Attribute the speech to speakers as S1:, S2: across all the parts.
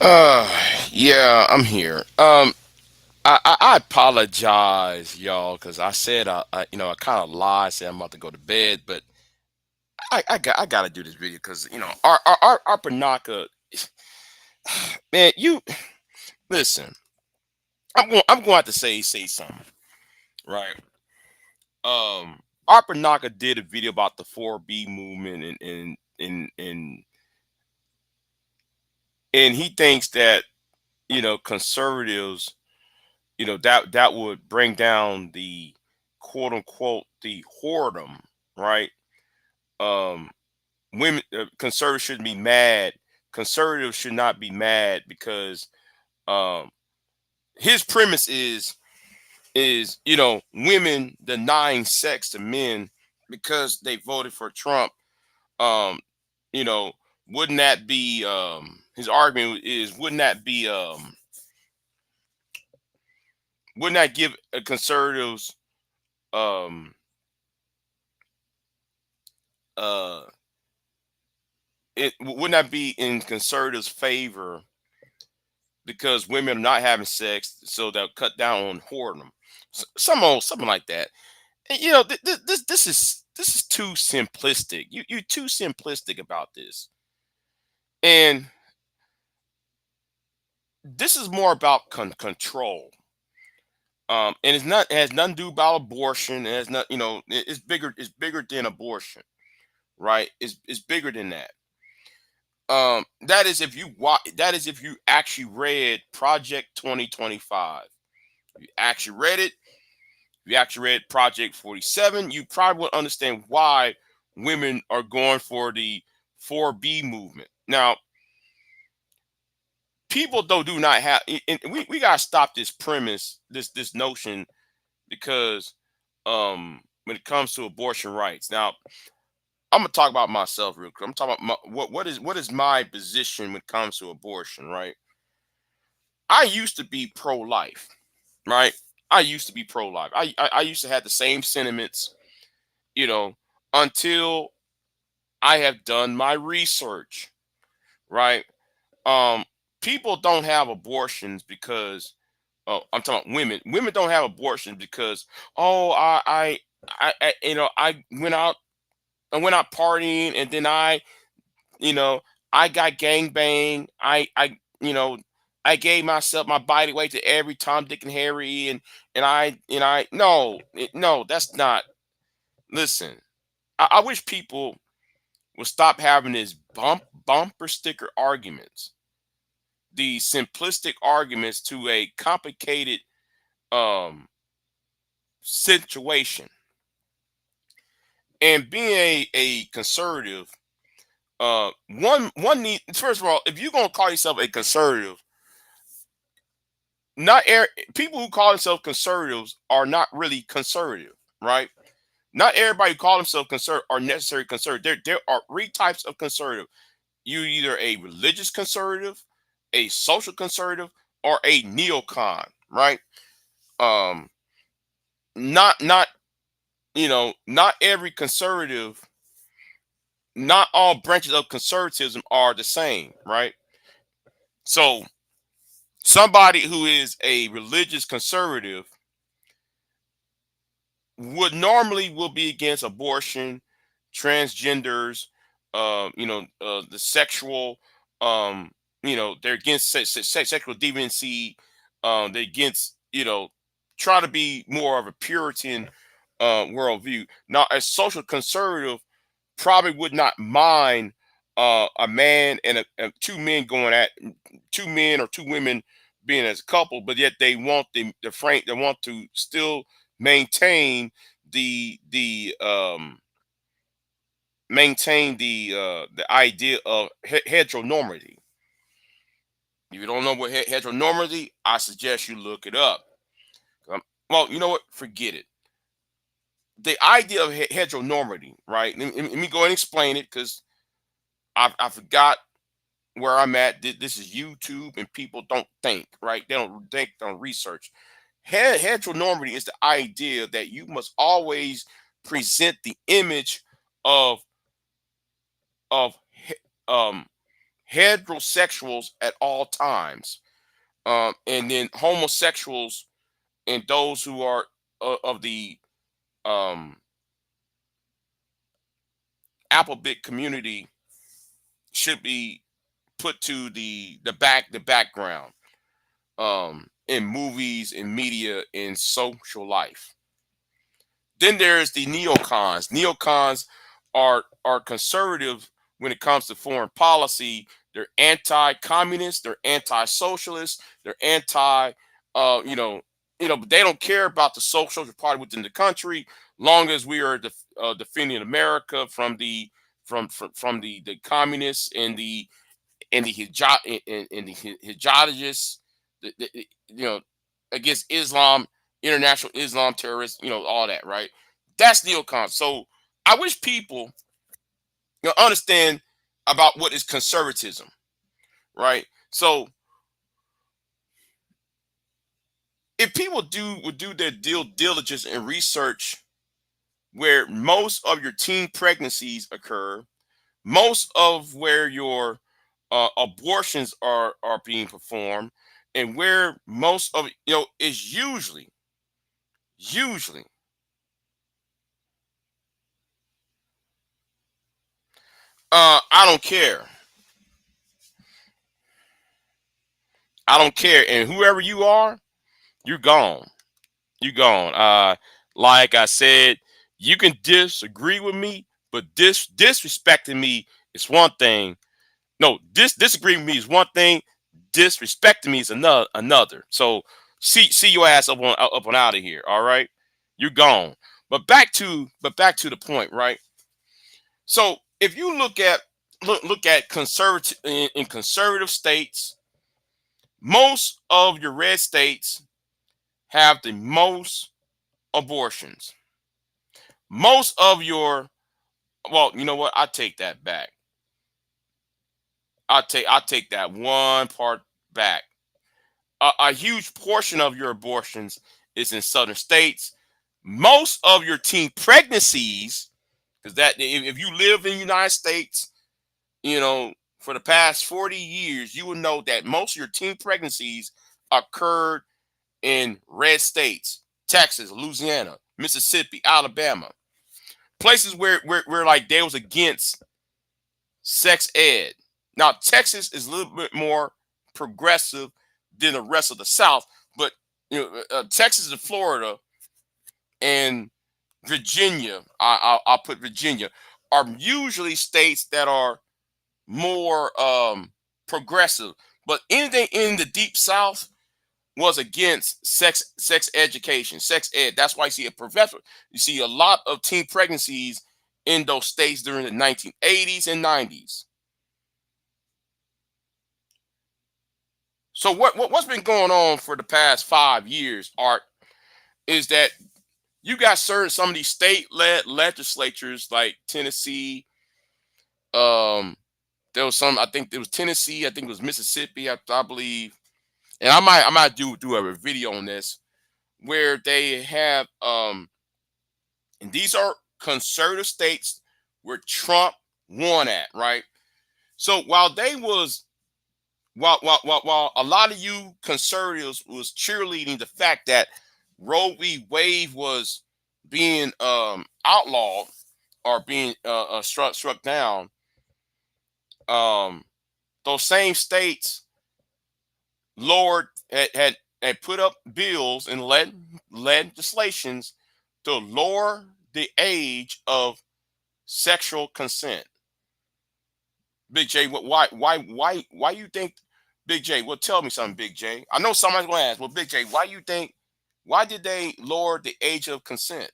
S1: Uh, yeah, I'm here. I apologize, y'all, because I said I kind of lied, said I'm about to go to bed, but I gotta do this video because our Panaka, man, you listen. I'm going to have to say something, right? Our Panaka did a video about the 4B movement, and he thinks that conservatives, that would bring down the quote unquote the whoredom, right? um Women, conservatives shouldn't be mad. Conservatives should not be mad because um his premise is women denying sex to men because they voted for Trump. um you know wouldn't that be his argument is, wouldn't that give conservatives um uh wouldn't that be in conservatives' favor because women are not having sex, so they'll cut down on whoredom, something like that. And, this is too simplistic. You're too simplistic about this, and this is more about control. And it has nothing to do about abortion. It has not, it's bigger. It's bigger than abortion, right? It's bigger than that. That is if you that is if you actually read Project 2025. You actually read it. If you actually read Project 47, you probably would understand why women are going for the 4B movement. Now, people though do not have, and we gotta stop this premise, this notion, because when it comes to abortion rights. Now, I'm gonna talk about myself real quick. I'm talking about what is my position when it comes to abortion, right? I used to be pro-life, right? I used to be pro-life. I used to have the same sentiments, you know, until I have done my research, right? Um, People don't have abortions because, I'm talking about women. Women don't have abortions because, oh, I went out partying, and then you know, I got gang bang. I gave myself my body weight to every Tom, Dick, and Harry, and I no, no, that's not. Listen, I wish people will stop having these bumper sticker arguments, the simplistic arguments to a complicated um situation. And being a conservative, one need, first of all, if you're gonna call yourself a conservative, not people who call themselves conservatives are not really conservative, right? Not everybody who call themselves conservative are necessarily conservative. There are three types of conservative. You either a religious conservative, a social conservative, or a neocon, right? Um, not not every conservative, not all branches of conservatism are the same, right? So somebody who is a religious conservative would normally will be against abortion, transgenders, the sexual, they're against sexual deviancy. They're against, try to be more of a Puritan worldview. Now, a social conservative probably would not mind a man and two men going at, two men or two women being as a couple, but yet they want the frame. They want to still maintain the the idea of heteronormity. If you don't know what heteronormity, I suggest you look it up. Well, you know what? Forget it. The idea of heteronormity, right? Let me go ahead and explain it because I forgot where I'm at. This is YouTube, and people don't think, right? They don't think, don't research. Heteronormity is the idea that you must always present the image of of um heterosexuals at all times, and then homosexuals and those who are of the um, alphabet community should be put to the background in movies, in media, in social life. Then there's the neocons. Neocons are conservative when it comes to foreign policy. They're anti-communist. They're anti-socialist. They're anti, uh, you know, but they don't care about the social party within the country, long as we are defending America from the communists and the hijab and the hijagists, you know, against Islam, international Islam terrorists, all that, right? That's neocon. So I wish people understand about what is conservatism, right? So if people would do their due diligence and research where most of your teen pregnancies occur, most of where your abortions are being performed, and where most of is usually I don't care. I don't care. And whoever you are, you're gone. You're gone. Like I said, you can disagree with me, but disrespecting me is one thing. No, disagree with me is one thing. Disrespecting me is another. So see your ass up on out of here. All right, you're gone. But back to the point, right? So if you look at conservative in conservative states, most of your red states have the most abortions. Most of your well, you know what? I take that back. I take that one part back. A huge portion of your abortions is in southern states. Most of your teen pregnancies, because that if you live in the United States, for the past 40 years, you will know that most of your teen pregnancies occurred in red states: Texas, Louisiana, Mississippi, Alabama, places where like they was against sex ed. Now Texas is a little bit more progressive than the rest of the South, but Texas and Florida and Virginia, I'll put Virginia, are usually states that are more progressive. But anything in the deep South was against sex education, sex ed. That's why you see a professor. You see a lot of teen pregnancies in those states during the 1980s and 90s. So what's been going on for the past 5 years, Art, is that you got some of these state-led legislatures like Tennessee. There was some. I think it was Tennessee. I think it was Mississippi. I believe, and I might do a video on this where they have and these are conservative states where Trump won at, right? So while a lot of you conservatives was cheerleading the fact that Roe v. Wade was being outlawed or being struck down, um, those same states lowered had put up bills and legislations to lower the age of sexual consent. Big J, why you think, Big J? Well, tell me something, Big J. I know somebody's going to ask. Well, Big J, why did they lower the age of consent?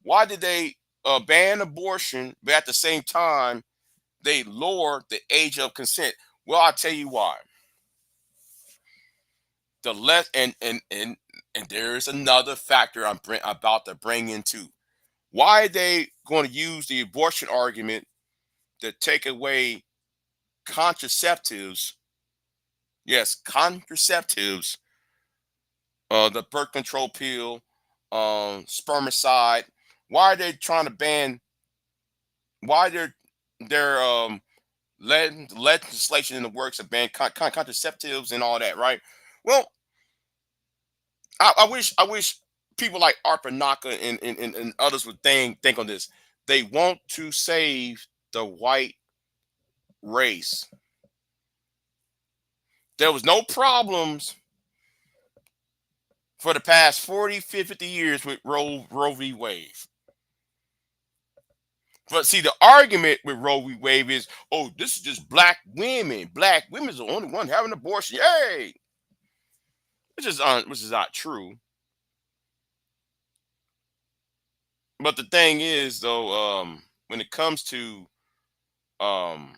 S1: Why did they ban abortion, but at the same time they lowered the age of consent? Well, I'll tell you why. The less and there's another factor about to bring into why are they going to use the abortion argument to take away contraceptives. Yes, contraceptives, the birth control pill, spermicide. Why are they trying to ban? Why they're legislation in the works of ban contraceptives and all that, right? Well, I wish people like Arpanaka and others would think on this. They want to save the white race. There was no problems for the past 40, 50 years with Roe v. Wade. But see, the argument with Roe v. Wade is, oh, this is just black women. Black women's the only one having abortion. Yay! Which is not true. But the thing is, though, when it comes to um,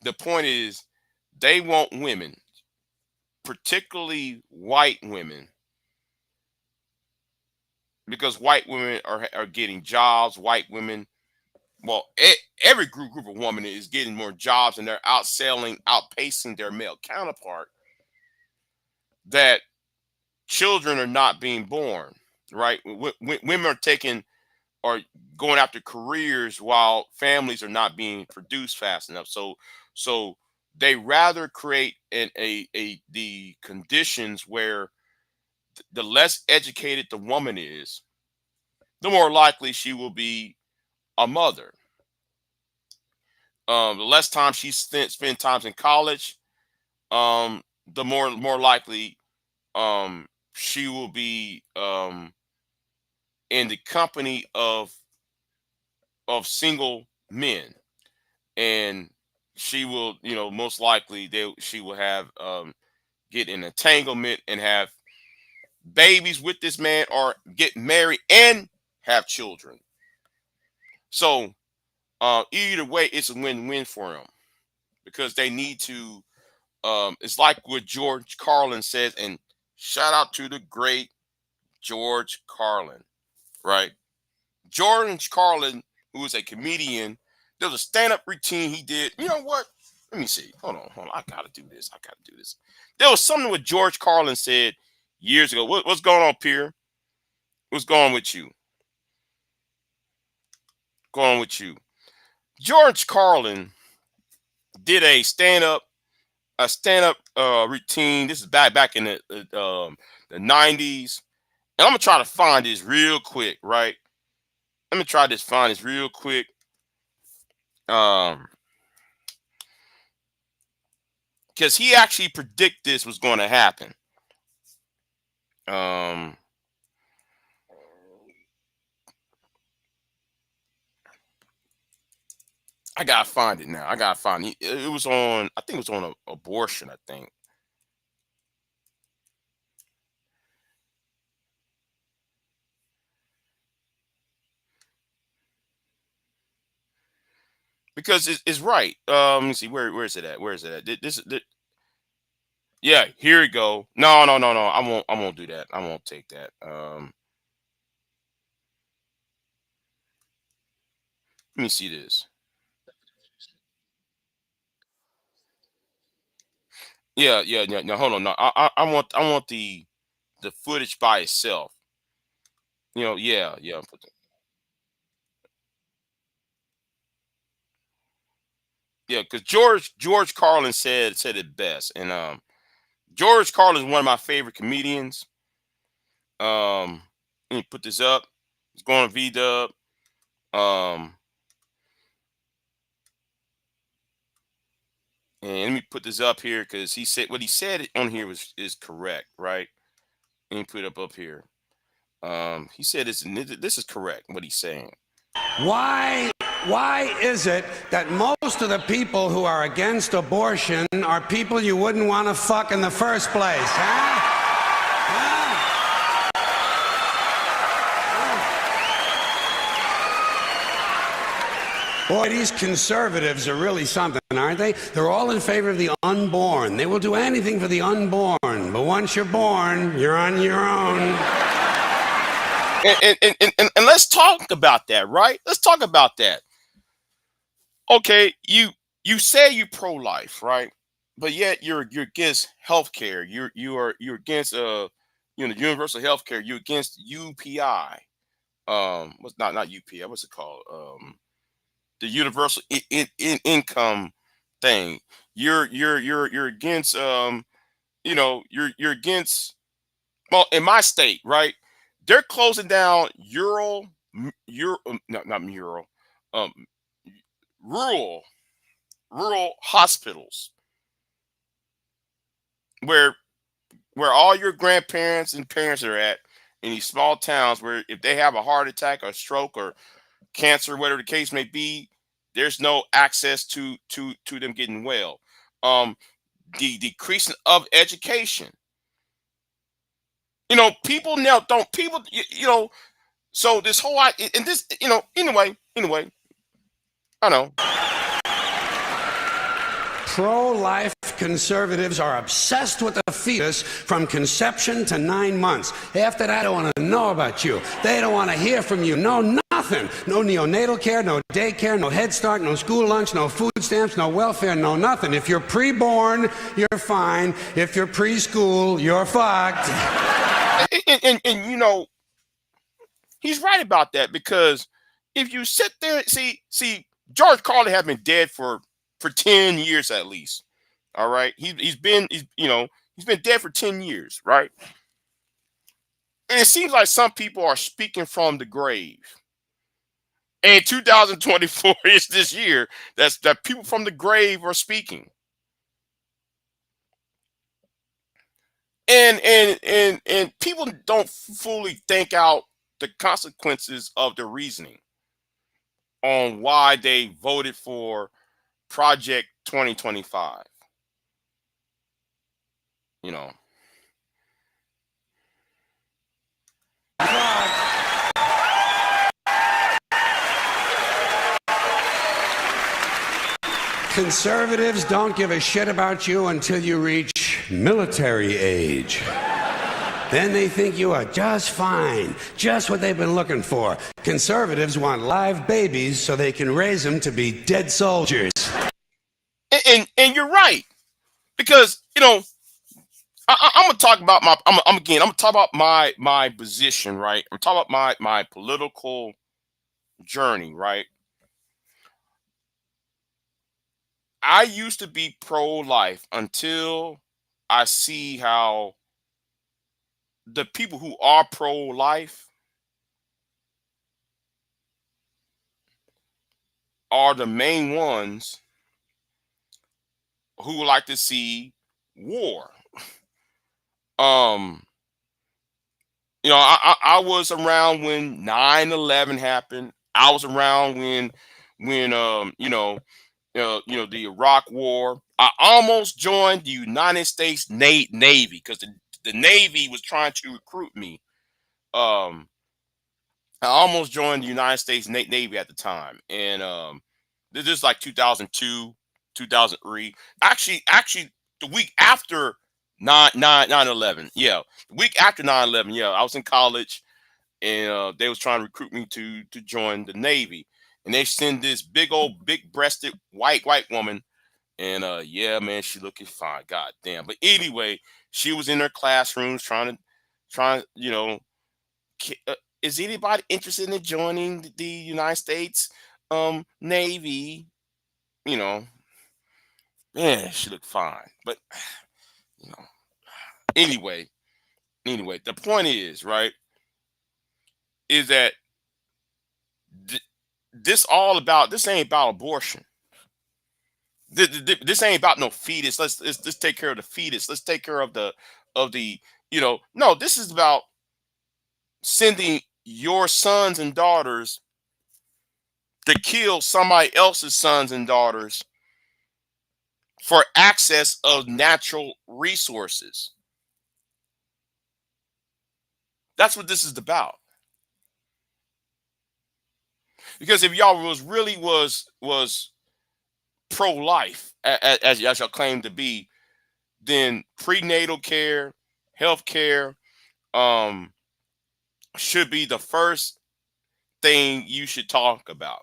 S1: the point is, they want women, particularly white women, because white women are getting jobs. White women, well, every group of women is getting more jobs, and they're outpacing their male counterpart. That children are not being born, right? Women are going after careers while families are not being produced fast enough. So they rather create the conditions where the less educated the woman is, the more likely she will be a mother. The less time she spend times in college, the more likely she will be in the company of single men, and she will, most likely she will have get an entanglement and have babies with this man, or get married and have children. So either way, it's a win-win for them, because they need to. It's like what George Carlin says, and shout out to the great George Carlin, right? George Carlin, who is a comedian, there was a stand-up routine he did. You know what? Let me see. Hold on. I gotta do this. There was something what George Carlin said years ago. What's going on, Pierre? What's going on with you? Going on with you? George Carlin did a stand up routine. This is back in the 90s. And I'm gonna try to find this real quick, right? Let me try to find this real quick. Um, because he actually predicted this was going to happen. Um, I gotta find it now. I gotta find it. It was on. I think it was on abortion. I think, because it's right. Let me see. Where is it at? Where is it at? Yeah, here we go. No. I won't do that. I won't take that. Let me see this. Yeah. No, hold on. No, I want the footage by itself. Yeah. Yeah, because George Carlin said it best, and George Carlin is one of my favorite comedians. Let me put this up. It's going on VDub. Um, and let me put this up here, because he said what he said on here is correct, right? Let me put it up here. He said this is correct what he's saying.
S2: Why why is it that most of the people who are against abortion are people you wouldn't want to fuck in the first place, huh? Boy, these conservatives are really something, aren't they? They're all in favor of the unborn. They will do anything for the unborn. But once you're born, you're on your own.
S1: And let's talk about that, right? Let's talk about that. Okay, you say you're pro-life, right? But yet you're against healthcare. You're against universal healthcare. You're against UPI. What's not UPI? What's it called? the universal income thing. You're against you're against, well, in my state, right? They're closing down no, not mural, um rural hospitals where all your grandparents and parents are at, in these small towns, where if they have a heart attack or stroke or cancer, whatever the case may be, there's no access to them getting well. Um, the decreasing of education. People now don't people. So this whole and this anyway. I know.
S2: Pro-life conservatives are obsessed with the fetus from conception to 9 months. After that, they don't want to know about you. They don't want to hear from you. No, nothing. No neonatal care, no daycare, no Head Start, no school lunch, no food stamps, no welfare, no nothing. If you're pre-born, you're fine. If you're preschool, you're fucked.
S1: And he's right about that, because if you sit there, see, George Carlin has been dead for 10 years at least. All right. He's been dead for 10 years, right? And it seems like some people are speaking from the grave. And 2024 is this year that people from the grave are speaking. And people don't fully think out the consequences of the reasoning on why they voted for Project 2025. You know.
S2: Conservatives don't give a shit about you until you reach military age. Then they think you are just fine, just what they've been looking for. Conservatives want live babies so they can raise them to be dead soldiers.
S1: And you're right, because I'm gonna talk about I'm gonna talk about my position, right? I'm talking about my political journey, right? I used to be pro-life until I see how the people who are pro-life are the main ones who like to see war. Um, I was around when 9/11 happened. I was around when the Iraq War. I almost joined the United States Navy, because the Navy was trying to recruit me. Um, I almost joined the United States Navy at the time, and this is like 2002, 2003. Actually, the week after 9/11. Yeah, the week after 9/11. Yeah, I was in college, and they was trying to recruit me to join the Navy, and they send this big old big breasted white woman. And yeah, man, she looking fine. God damn. But anyway, she was in her classrooms trying, is anybody interested in joining the United States Navy? You know, man, she looked fine. But you know, anyway, the point is, right, is that th- this ain't about abortion. This ain't about no fetus. Let's take care of the fetus. Let's take care of the no, this is about sending your sons and daughters to kill somebody else's sons and daughters for access of natural resources. That's what this is about. Because if y'all was pro life, as y'all claim to be, then prenatal care, health care, um, should be the first thing you should talk about.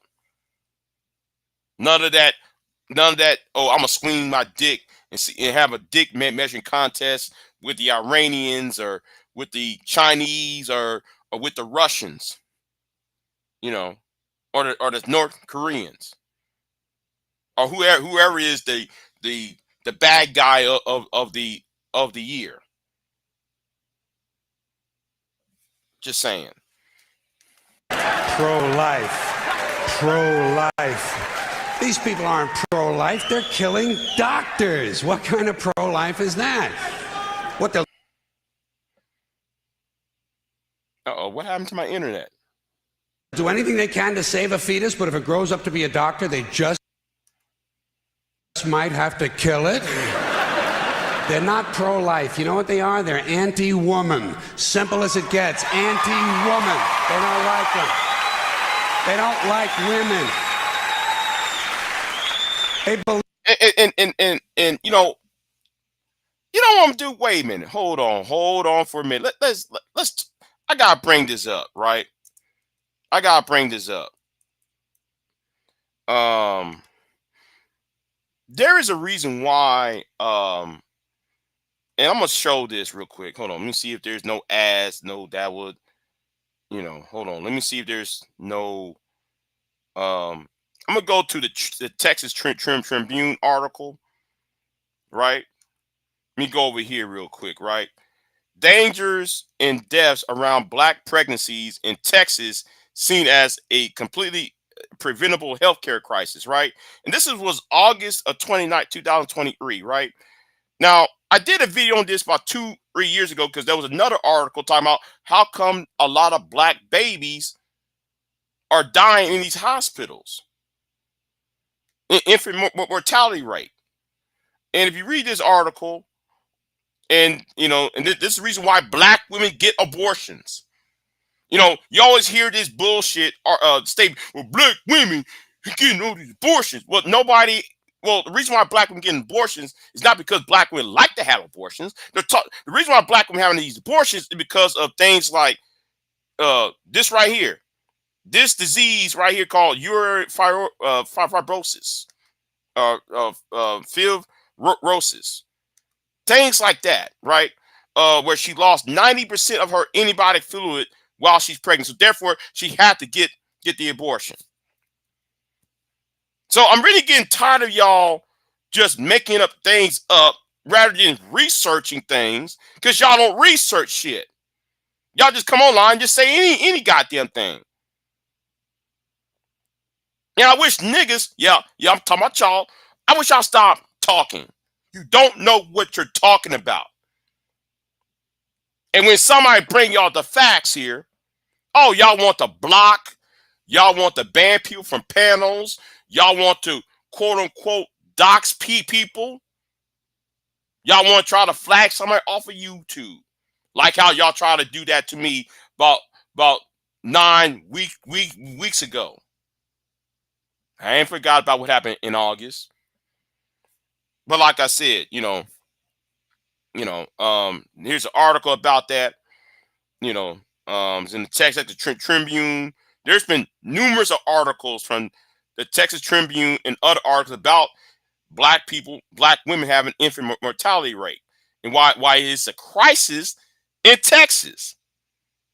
S1: None of that. None of that. Oh, I'm gonna swing my dick and have a dick measuring contest with the Iranians or with the Chinese or with the Russians, you know, or the North Koreans. or whoever is the bad guy of the year. Just saying.
S2: Pro-life. Pro-life. These people aren't pro-life. They're killing doctors. What kind of pro-life is that? What the...
S1: Uh-oh, what happened to my internet?
S2: Do anything they can to save a fetus, but if it grows up to be a doctor, they just might have to kill it. They're not pro-life. You know what they are? They're anti-woman. Simple as it gets. Anti-woman. They don't like them. They don't like women. They believe...
S1: And you know what I'm gonna do? Wait a minute. Hold on for a minute. Let's I gotta bring this up, right? I gotta bring this up. There is a reason why, and I'm gonna show this real quick. Hold on, let me see if there's no ads. No, that would, hold on. Let me see if there's no. I'm gonna go to the Texas Tribune article, right? Let me go over here real quick, right? Dangers and deaths around Black pregnancies in Texas seen as a completely preventable healthcare crisis, right? And this was August of 2023, right? Now, I did a video on this about 2-3 years ago because there was another article talking about how come a lot of Black babies are dying in these hospitals. Infant mortality rate. And if you read this article, and this is the reason why Black women get abortions. You always hear this bullshit statement, well, Black women are getting all these abortions. Well, the reason why Black women getting abortions is not because Black women like to have abortions. The reason why Black women having these abortions is because of things like this right here. This disease right here called urinary fibrosis, fibrosis. Things like that, right? Where she lost 90% of her antibiotic fluid while she's pregnant. So therefore, she had to get the abortion. So I'm really getting tired of y'all just making up things up rather than researching things, because y'all don't research shit. Y'all just come online and just say any goddamn thing. And I wish niggas, yeah, I'm talking about y'all. I wish y'all stop talking. You don't know what you're talking about. And when somebody bring y'all the facts here, oh, y'all want to block, y'all want to ban people from panels, y'all want to quote unquote dox people, y'all want to try to flag somebody off of YouTube, like how y'all try to do that to me about 9 weeks ago. I ain't forgot about what happened in August. But like I said, here's an article about that. It's in the Texas Tribune. There's been numerous of articles from the Texas Tribune and other articles about Black people, Black women having infant mortality rate, and why it's a crisis in Texas.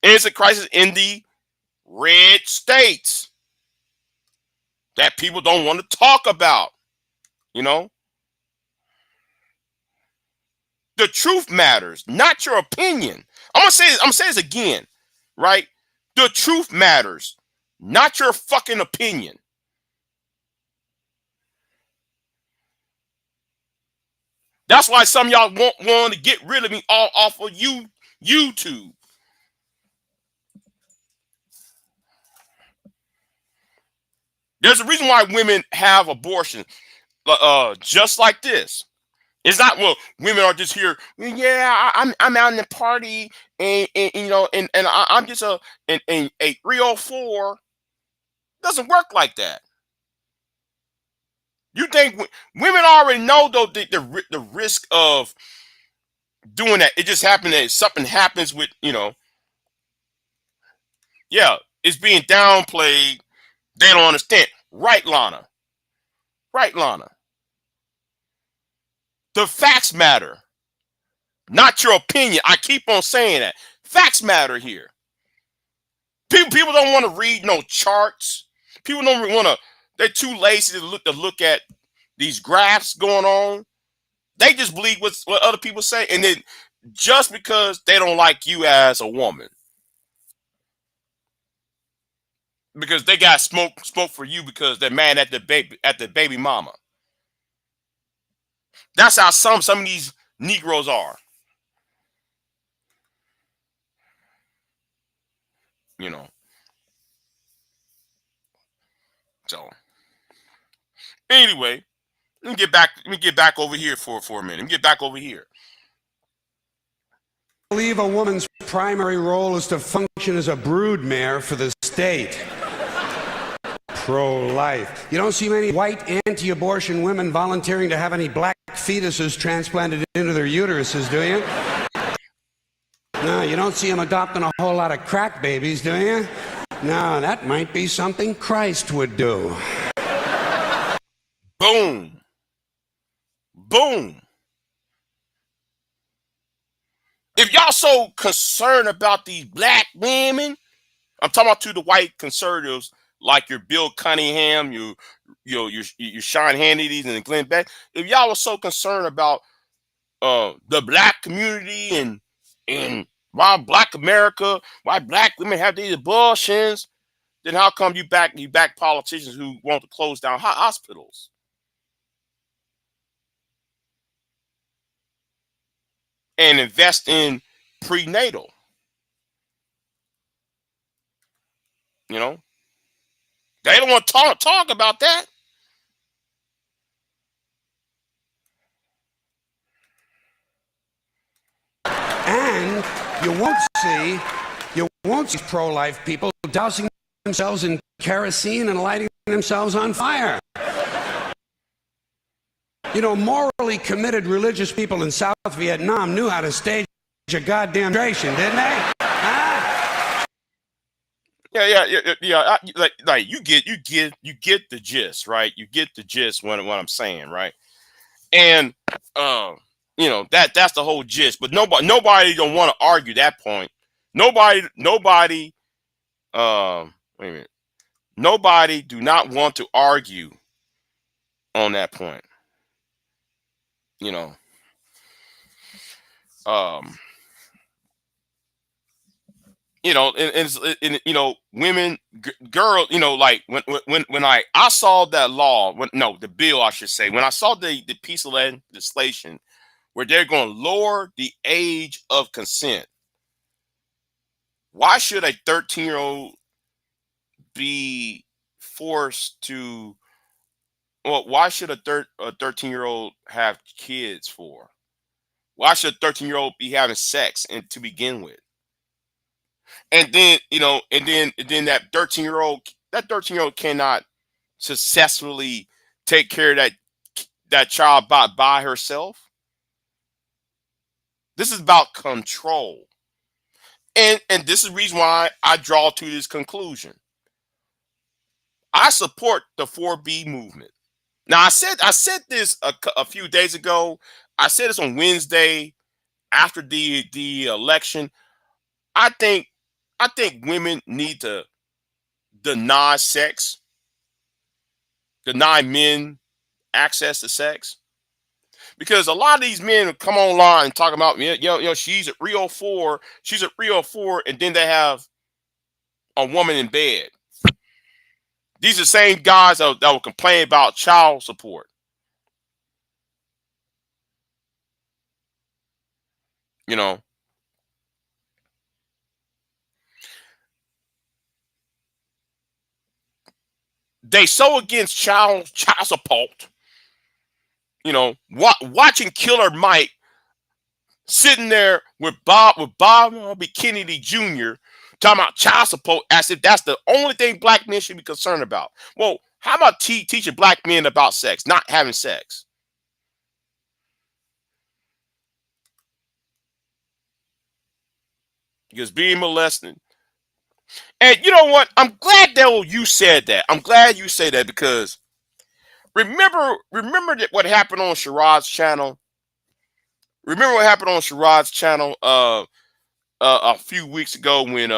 S1: And it's a crisis in the red states that people don't want to talk about. The truth matters, not your opinion. I'm gonna say this again, right? The truth matters, not your fucking opinion. That's why some of y'all want to get rid of me all off of YouTube. There's a reason why women have abortion, just like this. It's not, well, women are just here. Yeah, I'm out in the party, and I'm just a 304. Doesn't work like that. You think women already know though the risk of doing that? It just happened that something happens with yeah, it's being downplayed. They don't understand, right, Lana? Right, Lana? The facts matter, not your opinion. I keep on saying that. Facts matter here. People don't want to read no charts. People don't want to. They're too lazy to look at these graphs going on. They just believe what other people say, and then just because they don't like you as a woman, because they got smoke for you because they're mad at the baby mama. That's how some of these Negroes are. You know. So anyway, let me get back. Let me get back over here for a minute. Let me get back over here.
S2: I believe a woman's primary role is to function as a broodmare for the state. Pro-life. You don't see many white anti-abortion women volunteering to have any black fetuses transplanted into their uteruses, do you? No, you don't see them adopting a whole lot of crack babies, do you? No, that might be something Christ would do.
S1: Boom. Boom. If y'all so concerned about these black women, I'm talking about to the white conservatives like your Bill Cunningham, your Sean Hannitys and Glenn Beck. If y'all were so concerned about the black community and why black America, why black women have these abortions, then how come you back politicians who want to close down hospitals? And invest in prenatal. You know, they don't want to talk about that.
S2: And you won't see pro-life people dousing themselves in kerosene and lighting themselves on fire. You know, morally committed religious people in South Vietnam knew how to stage a goddamn demonstration, didn't they? Huh?
S1: Yeah. Like you get the gist, right? You get the gist what I'm saying, right? And that's the whole gist. But nobody don't want to argue that point. Nobody wait a minute. Nobody do not want to argue on that point. You know. Women, girl, like when I saw that law, the bill, I should say, when I saw the piece of legislation where they're going to lower the age of consent. Why should a 13-year-old be forced to? Well, why should a 13-year-old have kids for? Why should a 13-year-old be having sex and to begin with? And then that 13-year-old cannot successfully take care of that child by herself. This is about control. And this is the reason why I draw to this conclusion. I support the 4B movement. Now I said this a few days ago. I said this on Wednesday after the election. I think women need to deny men access to sex, because a lot of these men come online and talk about, she's at 304, and then they have a woman in bed. These are the same guys that will complain about child support. You know, they so against child support. Watching Killer Mike sitting there with Bob B. Kennedy Jr. talking about child support as if that's the only thing black men should be concerned about. Well, how about teaching black men about sex, not having sex? Because being molested. And you know what? I'm glad that you said that. I'm glad you say that, because remember that what happened on Sherrod's channel? Remember what happened on Sherrod's channel a few weeks ago when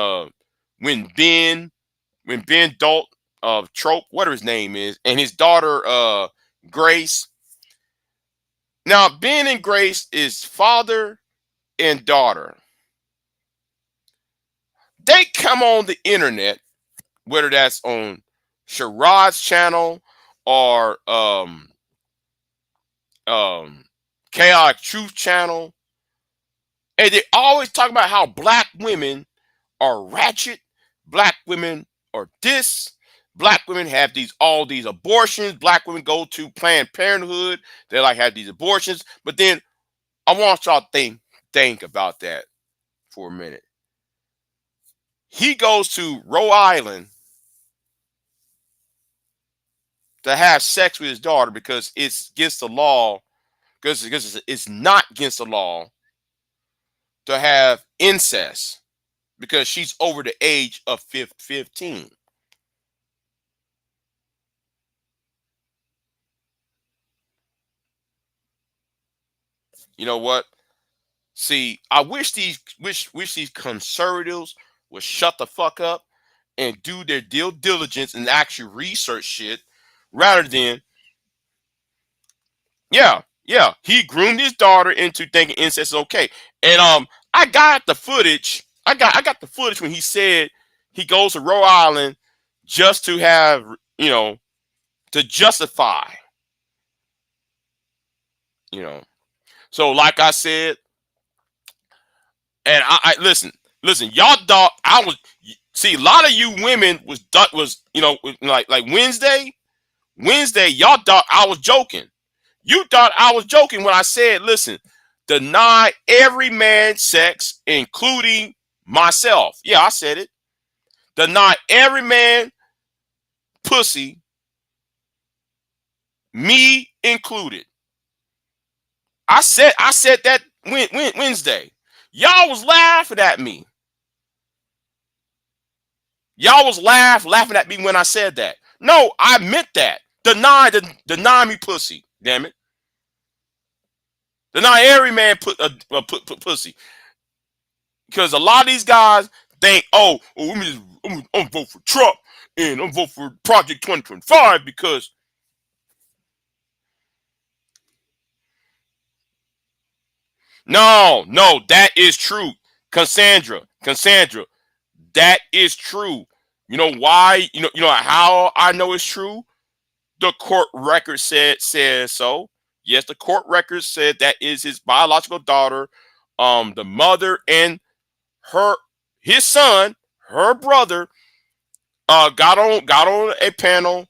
S1: Ben Dalt Trope, whatever his name is, and his daughter Grace Now, Ben and Grace is father and daughter. They come on the internet, whether that's on Sharad's channel or um Chaotic Truth channel, and they always talk about how black women are ratchet, black women are this, black women have all these abortions, black women go to Planned Parenthood, they like have these abortions. But then I want y'all to think about that for a minute. He goes to Rhode Island to have sex with his daughter because it's against the law, because it's not against the law to have incest because she's over the age of 15. You know what? See, I wish these conservatives would shut the fuck up and do their due diligence and actually research shit rather than, yeah, he groomed his daughter into thinking incest is okay. And I got the footage. I got the footage when he said he goes to Rhode Island just to have, to justify, you know. So like I said, and I y'all thought I was, see, a lot of you women was like Wednesday, y'all thought I was joking. You thought I was joking when I said, listen, deny every man sex, including myself. Yeah, I said it. Deny every man pussy, me included. I said that Wednesday. Y'all was laughing at me. Y'all was laughing at me when I said that. No, I meant that. Deny me pussy. Damn it. Deny every man put pussy. Because a lot of these guys think, I'm vote for Trump and I'm vote for Project 2025 because no, that is true. Cassandra, that is true. You know why? You know how I know it's true? The court record says so. Yes, the court record said that is his biological daughter. The mother and her his son, her brother, got on a panel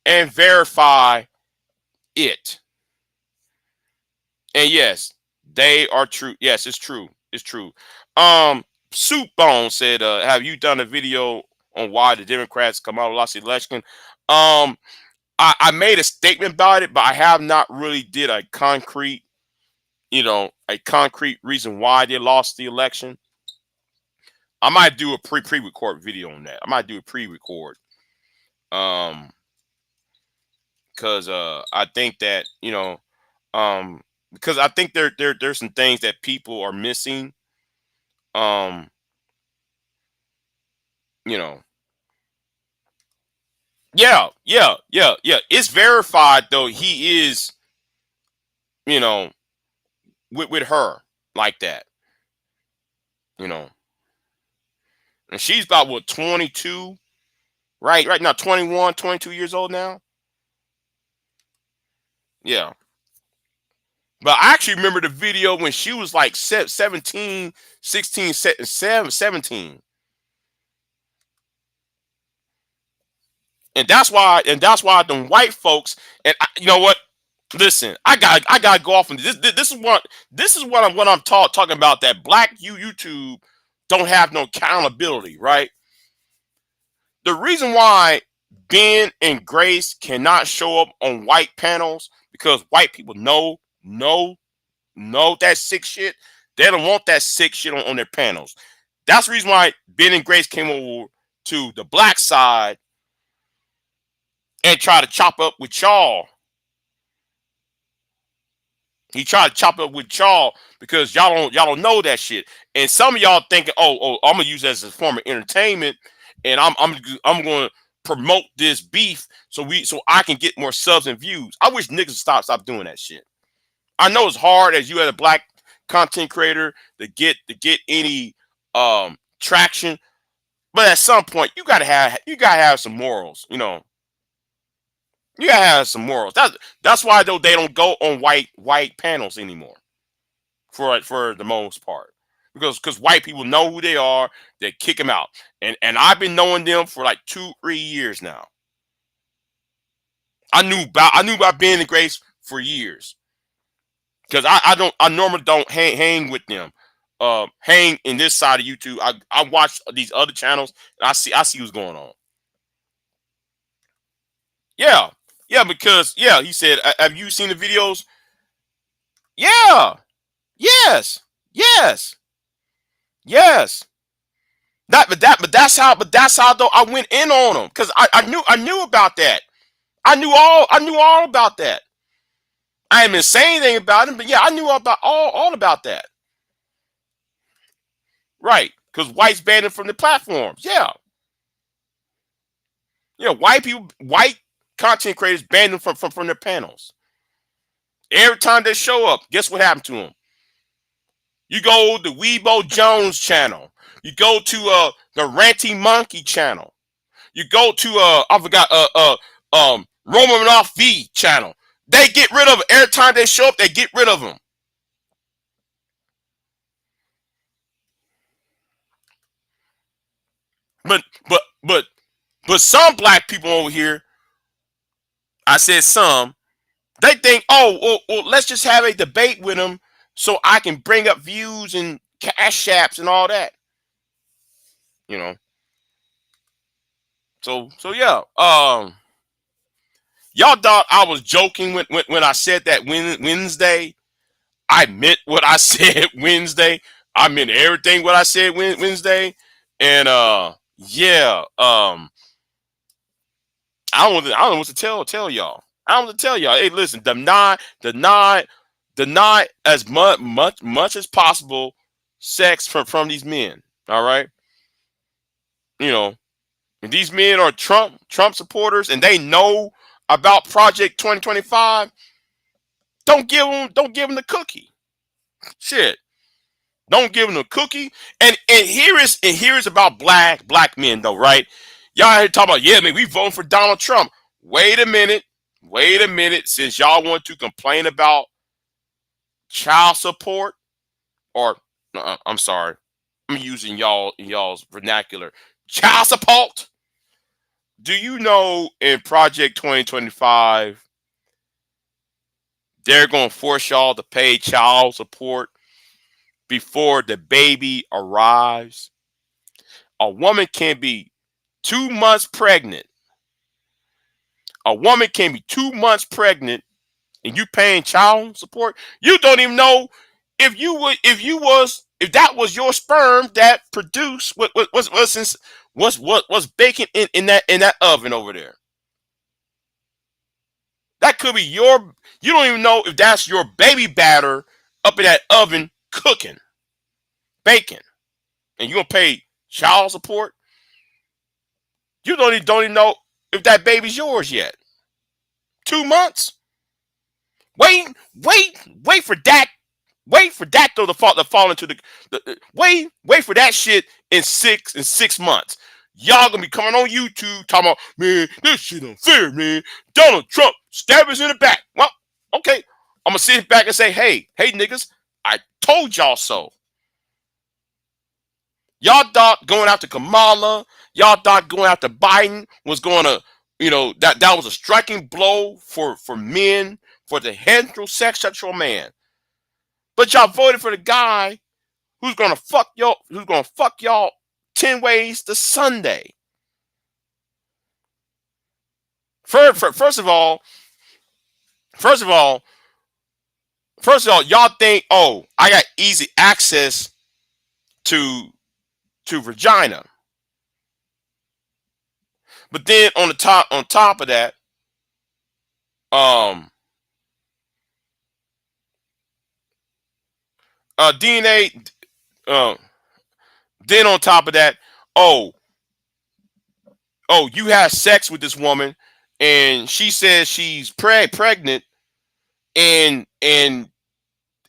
S1: and verify it. And yes, they are true. Yes, it's true. It's true. Soup Bone said, have you done a video on why the Democrats come out of last election? I made a statement about it, but I have not really did a concrete, reason why they lost the election. I might do a pre-record video on that. I might do a pre-record. Because I think that, because I think there's some things that people are missing. Um, you know, yeah. It's verified though. He is, you know, with her like that, you know, and she's about what 22, right now 21, 22 years old now. Yeah, but I actually remember the video when she was like 17, 16, 17. And that's why them white folks, and you know what? Listen, I gotta go off on this. This is what I'm talking about. That black YouTube don't have no accountability, right? The reason why Ben and Grace cannot show up on white panels because white people know that sick shit. They don't want that sick shit on their panels. That's the reason why Ben and Grace came over to the black side and try to chop up with y'all. He tried to chop up with y'all because y'all don't know that shit. And some of y'all thinking, I'm gonna use that as a form of entertainment, and I'm gonna promote this beef so I can get more subs and views. I wish niggas stop doing that shit. I know it's hard as you as a black content creator to get any traction, but at some point you gotta have some morals. You gotta have some morals. That's why though they don't go on white panels anymore for the most part, because white people know who they are. They kick them out, and I've been knowing them for like 2-3 years now. I knew about Ben and Grace for years because I normally don't hang with them. Hang in this side of YouTube. I watch these other channels and I see what's going on. Yeah, yeah, because yeah, he said, Have you seen the videos?" Yeah, yes, yes, yes. But that's how though I went in on them because I knew about that. I knew all about that. I ain't been saying anything about him, but yeah, I knew all about that. Right. Because whites banned him from the platforms. Yeah. Yeah. White content creators banned them from their panels. Every time they show up, guess what happened to them? You go to Weebo Jones channel. You go to the Ranty Monkey channel. You go to I forgot Romanoff V channel. They get rid of it. Every time they show up, they get rid of them. But but but but some black people over here, I said some, they think, oh, well, let's just have a debate with them so I can bring up views and cash apps and all that. You know. So yeah. Y'all thought I was joking when I said that Wednesday. I meant what I said Wednesday. I meant everything what I said Wednesday. And yeah, I don't know what to tell y'all. I don't know what to tell y'all. Hey, listen, deny as much as possible sex from these men. All right, you know, and these men are Trump supporters, and they know about Project 2025. Don't give them the cookie. Shit, don't give them the cookie. And here is about black men though, right? Y'all here talking about, yeah, man, we voting for Donald Trump. Wait a minute. Wait a minute. Since y'all want to complain about child support, or I'm sorry, I'm using y'all's vernacular. Child support. Do you know in Project 2025 they're gonna force y'all to pay child support before the baby arrives? A woman can be 2 months pregnant. A woman can be 2 months pregnant and you paying child support. You don't even know if that was your sperm that produced what's baking in that oven over there. That could be you don't even know if that's your baby batter up in that oven cooking, baking, and you gonna pay child support. You don't even know if that baby's yours yet. 2 months. Wait for that. Wait for that though to fall into wait for that shit in six months. Y'all gonna be coming on YouTube talking about, man, this shit unfair, man. Donald Trump stab us in the back. Well, okay. I'm gonna sit back and say, hey niggas, I told y'all so. Y'all thought going after Kamala, y'all thought going after Biden was gonna, that was a striking blow for men, for the heterosexual man. But y'all voted for the guy who's gonna fuck y'all 10 ways to Sunday. First of all, first of all, y'all think, oh, I got easy access to vagina. But then on top of that, um, DNA. Uh, then on top of that, oh, you had sex with this woman, and she says she's pregnant, and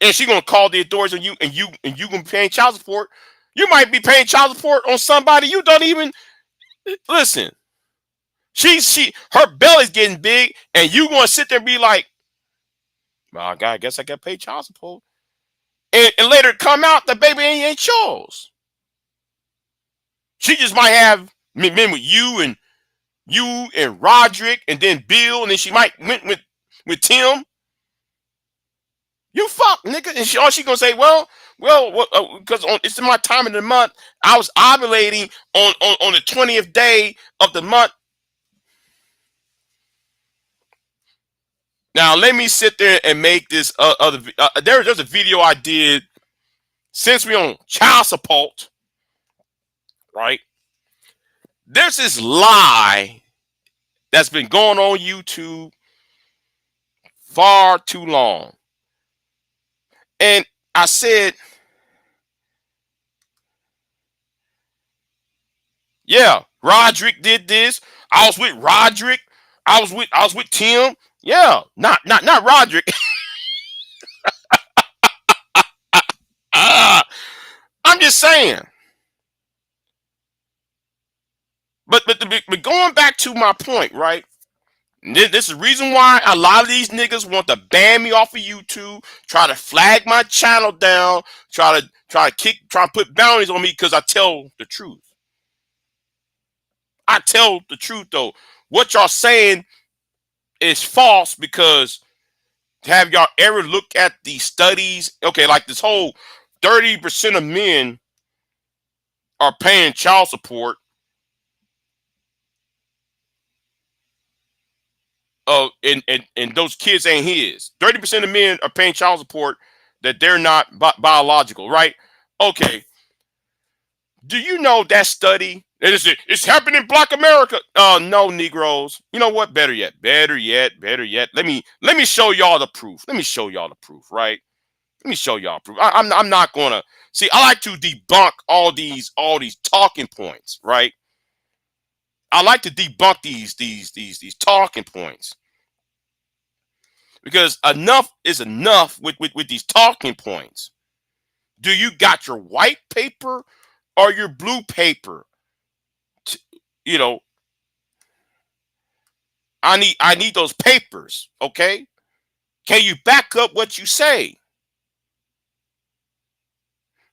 S1: and she gonna call the authorities on you, and you gonna be paying child support. You might be paying child support on somebody you don't even listen. Her belly's getting big, and you gonna sit there and be like, well, I guess I gotta pay child support. And later come out the baby ain't yours. She just might have been with you and Roderick and then Bill, and then she might went with Tim. You fuck, nigga. And all she gonna say, well, because it's in my time of the month. I was ovulating on the 20th day of the month. Now let me sit there and make this other. There's a video I did since we on child support, right? There's this lie that's been going on YouTube far too long, and I said, yeah, Roderick did this. I was with Roderick. I was with Tim. Yeah, not Roderick. I'm just saying. But going back to my point, right? This is the reason why a lot of these niggas want to ban me off of YouTube, try to flag my channel down, try to put boundaries on me because I tell the truth. I tell the truth though. What y'all saying is false because have y'all ever looked at the studies? Okay, like this whole 30% of men are paying child support. And those kids ain't his. 30% of men are paying child support that they're not biological, right? Okay. Do you know that study? It's happening in Black America. No, Negroes. You know what? Better yet. Let me show y'all the proof. Let me show y'all the proof, right? Let me show y'all proof. I'm not gonna see. I like to debunk all these talking points, right? I like to debunk these talking points because enough is enough with these talking points. Do you got your white paper or your blue paper? You know, I need those papers, okay? Can you back up what you say?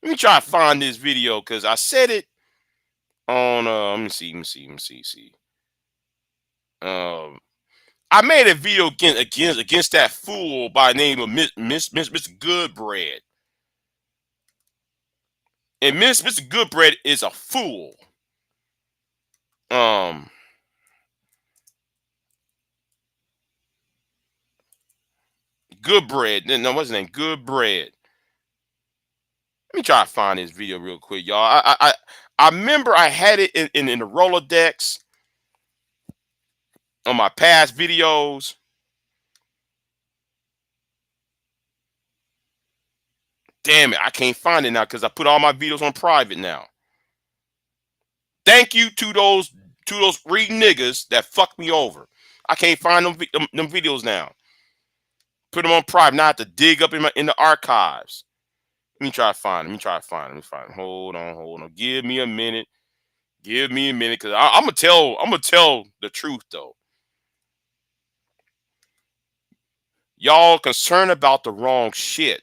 S1: Let me try to find this video because I said it on let me see. I made a video against that fool by the name of Mr. Goodbread. And Mr. Goodbread is a fool. Goodbread. No, what's his name? Goodbread. Let me try to find this video real quick, y'all. I remember I had it in the Rolodex on my past videos. Damn it, I can't find it now because I put all my videos on private now. Thank you to those 3 niggas that fucked me over. I can't find them videos now. Put them on private. Now I have to dig up in the archives. Let me try to find them. Let me find them. Hold on. Give me a minute. Because I'm gonna tell the truth though. Y'all concerned about the wrong shit.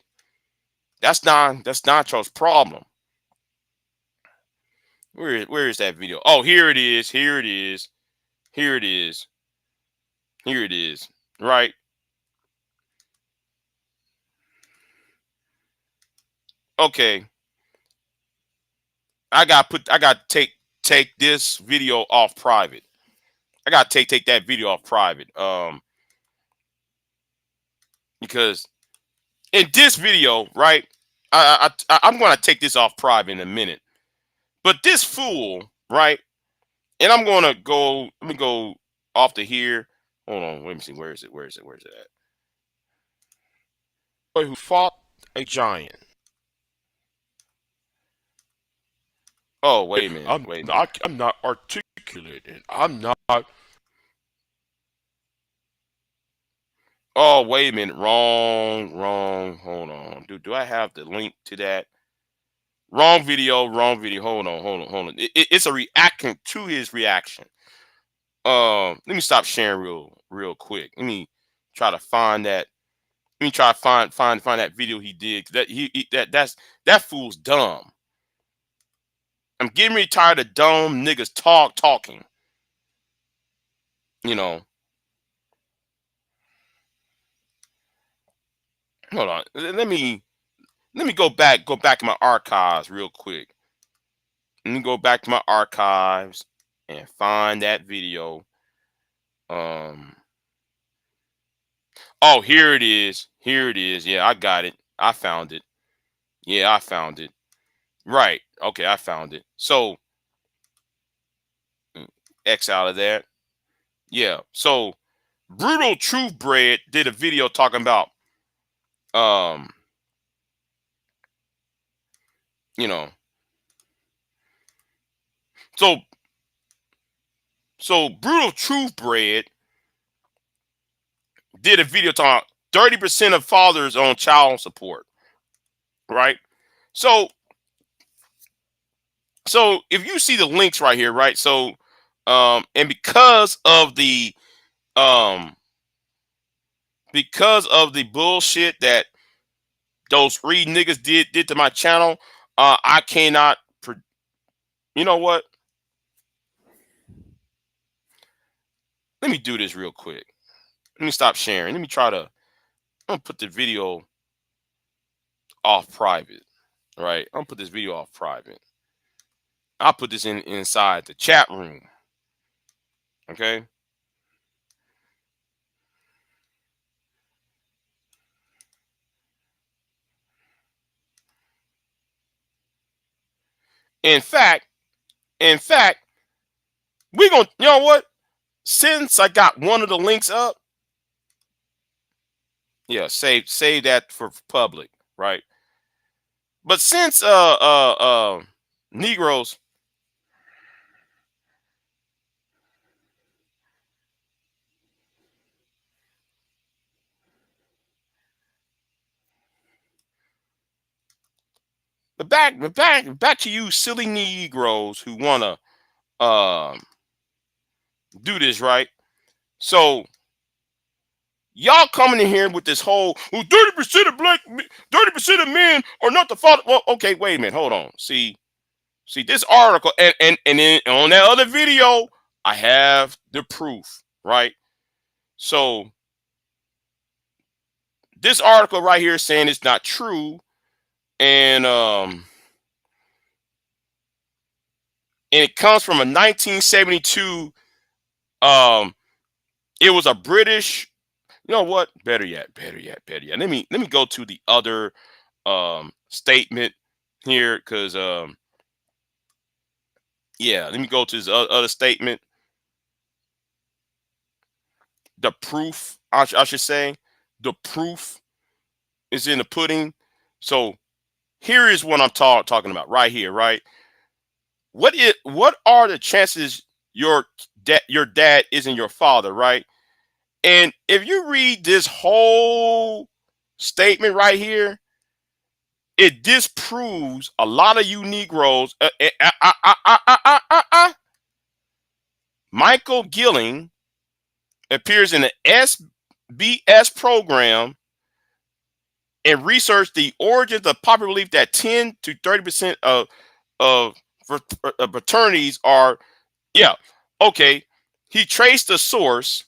S1: That's not y'all's problem. Where is that video? Oh, here it is. Right. Okay. I got to take this video off private. I got to take that video off private. Because in this video, right? I'm going to take this off private in a minute. But this fool, right? And I'm going to go. Let me go off to here. Hold on. Let me see. Where is it at? Boy who fought a giant. Oh, wait a minute.
S3: I'm not articulated. I'm not.
S1: Oh, wait a minute. Wrong. Hold on. Do I have the link to that? Wrong video. Hold on. It's a reaction to his reaction. Let me stop sharing real quick. Let me try to find that. Let me try to find that video he did. That fool's dumb. I'm getting really tired of dumb niggas talking. You know. Hold on. Let me go back in my archives real quick. Let me go back to my archives and find that video. Oh, here it is. Yeah, I got it. I found it. Yeah, I found it. Right. Okay, I found it. So X out of that. Yeah. So Brutal Truth Bread did a video talking about um, you know, so Brutal Truth Bread did a video talking 30% of fathers on child support. Right? So if you see the links right here, right? So and um because of the bullshit that those three niggas did to my channel, I cannot you know what? Let me do this real quick. Let me stop sharing. Let me try to I'm gonna put the video off private. Right? I'm gonna put this video off private. I'll put this inside the chat room. Okay. In fact, we gonna you know what? Since I got one of the links up, yeah, save that for public, right? But since Negroes, but back to you silly Negroes who wanna um do this, right? So y'all coming in here with this whole well, 30% of 30% of men are not the father. Well, okay, wait a minute, hold on. See this article and then on that other video, I have the proof, right? So this article right here is saying it's not true, and it comes from a 1972. It was a British. You know what? Better yet. Let me go to the other statement here, because yeah, let me go to this other statement. The proof, I should say, the proof is in the pudding. So here is what I'm talking about right here, right? What are the chances your dad isn't your father, right? And if you read this whole statement right here, it disproves a lot of you Negroes. Michael Gilling appears in the SBS program and researched the origins of popular belief that 10 to 30% of fraternities are, yeah, okay. He traced the source.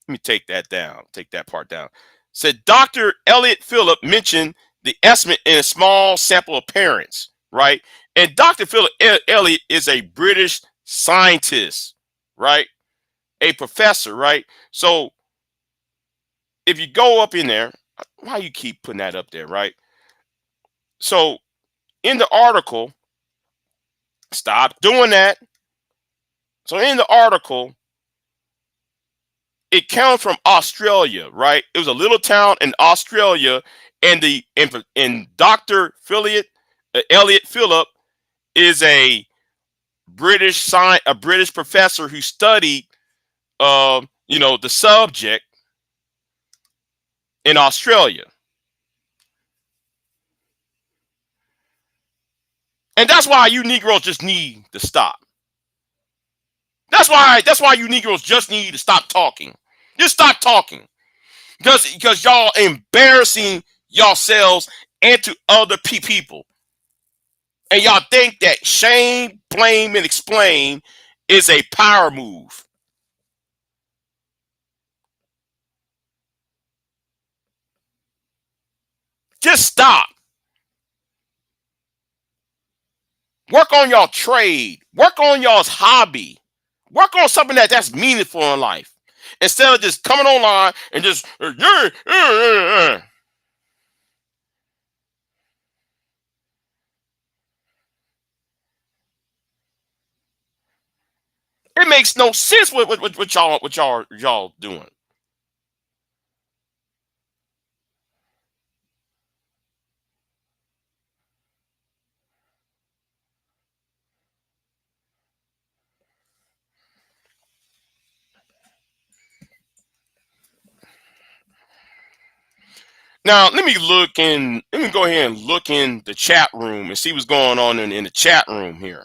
S1: Let me take that part down. Said Dr. Elliot Phillip mentioned the estimate in a small sample of parents, right? And Dr. Philip Elliot is a British scientist, right? A professor, right? So if you go up in there, why you keep putting that up there, right? So in the article, stop doing that. So in the article, it comes from Australia, right? It was a little town in Australia, and Dr. Elliot Phillip is a British professor who studied the subject, in Australia. And that's why you Negroes just need to stop. That's why you Negroes just need to stop talking. Just stop talking. Because y'all embarrassing yourselves and to other people. And y'all think that shame, blame, and explain is a power move. Just stop. Work on y'all trade. Work on y'all's hobby. Work on something that's meaningful in life. Instead of just coming online and just it makes no sense what y'all doing. Now let me go ahead and look in the chat room and see what's going on in the chat room here.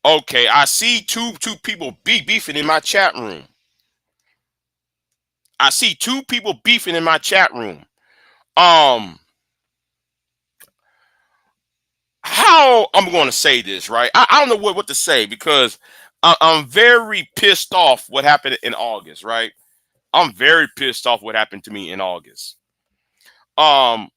S1: Okay, I see two people beefing in my chat room. I see two people beefing in my chat room. How I'm going to say this, right? I don't know what to say because I'm very pissed off what happened in August, right? I'm very pissed off what happened to me in August. Um,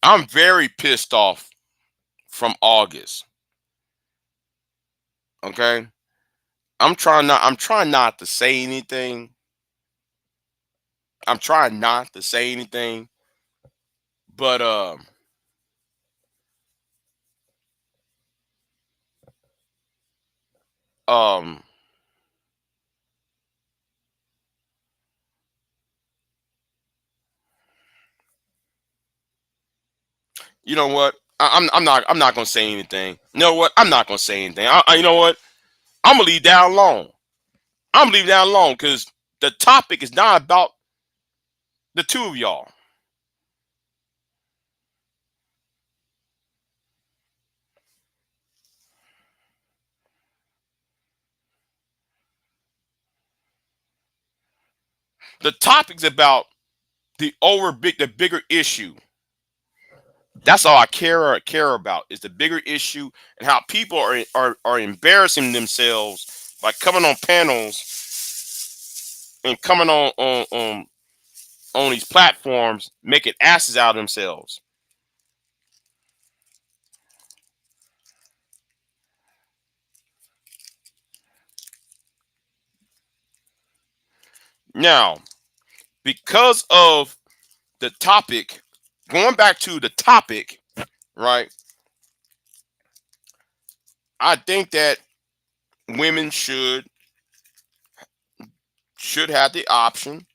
S1: I'm very pissed off from August. Okay, I'm trying not to say anything. I'm trying not to say anything, but um, you know what? I'm not gonna say anything. You know what? I'm not gonna say anything. You know what? I'm gonna leave that alone. I'm gonna leave that alone because the topic is not about the two of y'all. The topic's about the bigger issue. That's all I care about is the bigger issue and how people are embarrassing themselves by coming on panels and coming on these platforms, making asses out of themselves. Now, because of the topic, going back to the topic, right? I think that women should have the option,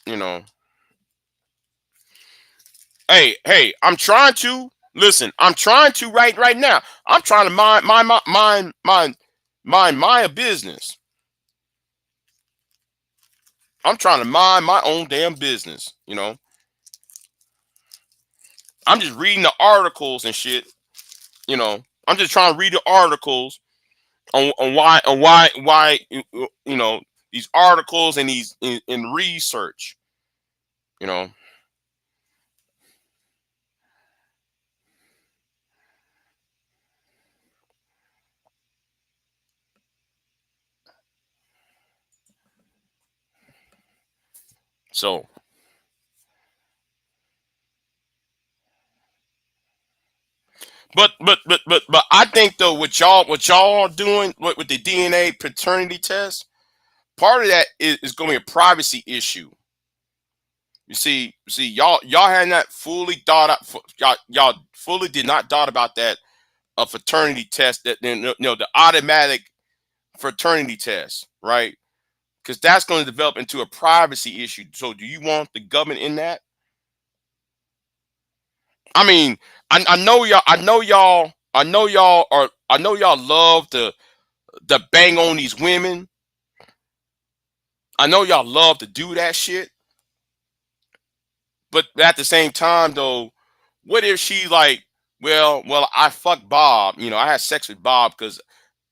S1: you know. Hey, I'm trying to listen. I'm trying to right now. I'm trying to mind my business. I'm trying to mind my own damn business. You know, I'm just reading the articles and shit. You know, I'm just trying to read the articles on why you know these articles and these in research. You know, so but I think though what y'all are doing with the DNA paternity test, part of that is going to be a privacy issue. Y'all had not fully thought out. Y'all fully did not thought about that a fraternity test, that the automatic fraternity test, right? Because that's going to develop into a privacy issue. So do you want the government in that? I mean, I know y'all. I know y'all love to bang on these women. I know y'all love to do that shit. But at the same time, though, what if she like, well, I fucked Bob. I had sex with Bob because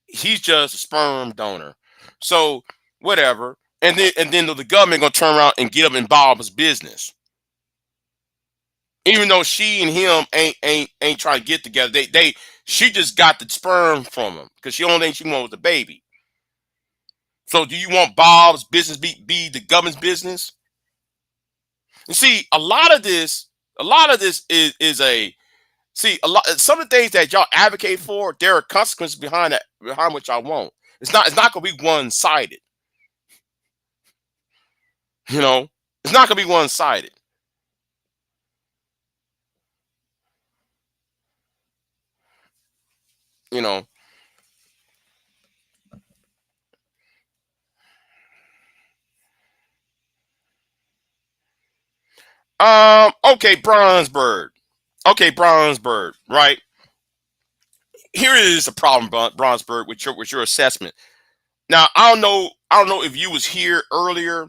S1: he's just a sperm donor. So whatever. And then the government gonna turn around and get up in Bob's business. Even though she and him ain't trying to get together. She just got the sperm from him because she only thing she wanted was the baby. So do you want Bob's business be the government's business? You see, a lot of this is a see a lot some of the things that y'all advocate for, there are consequences behind that, behind what y'all want. It's not gonna be one-sided. You know, it's not gonna be one-sided. You know. Okay, Bronzeberg. Okay, Bronzeberg, right? Here is a problem, Bronzeberg, with your assessment. Now, I don't know if you was here earlier.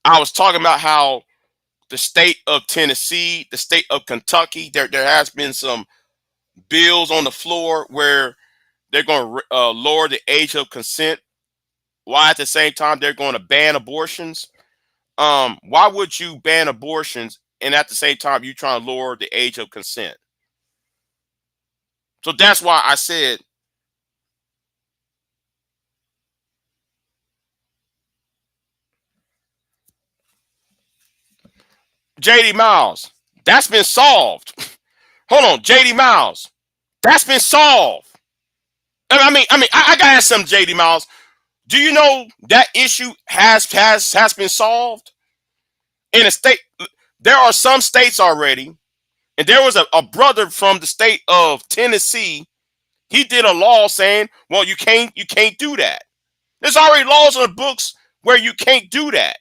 S1: I was talking about how the state of Tennessee, the state of Kentucky, there has been some bills on the floor where they're going to lower the age of consent, while at the same time they're going to ban abortions. Why would you ban abortions and at the same time you trying to lower the age of consent? So that's why I said, JD Miles, that's been solved. Hold on, JD Miles, that's been solved. I gotta ask some, JD Miles. Do you know that issue has been solved in a state? There are some states already, and there was a brother from the state of Tennessee. He did a law saying, well, you can't do that. There's already laws on the books where you can't do that.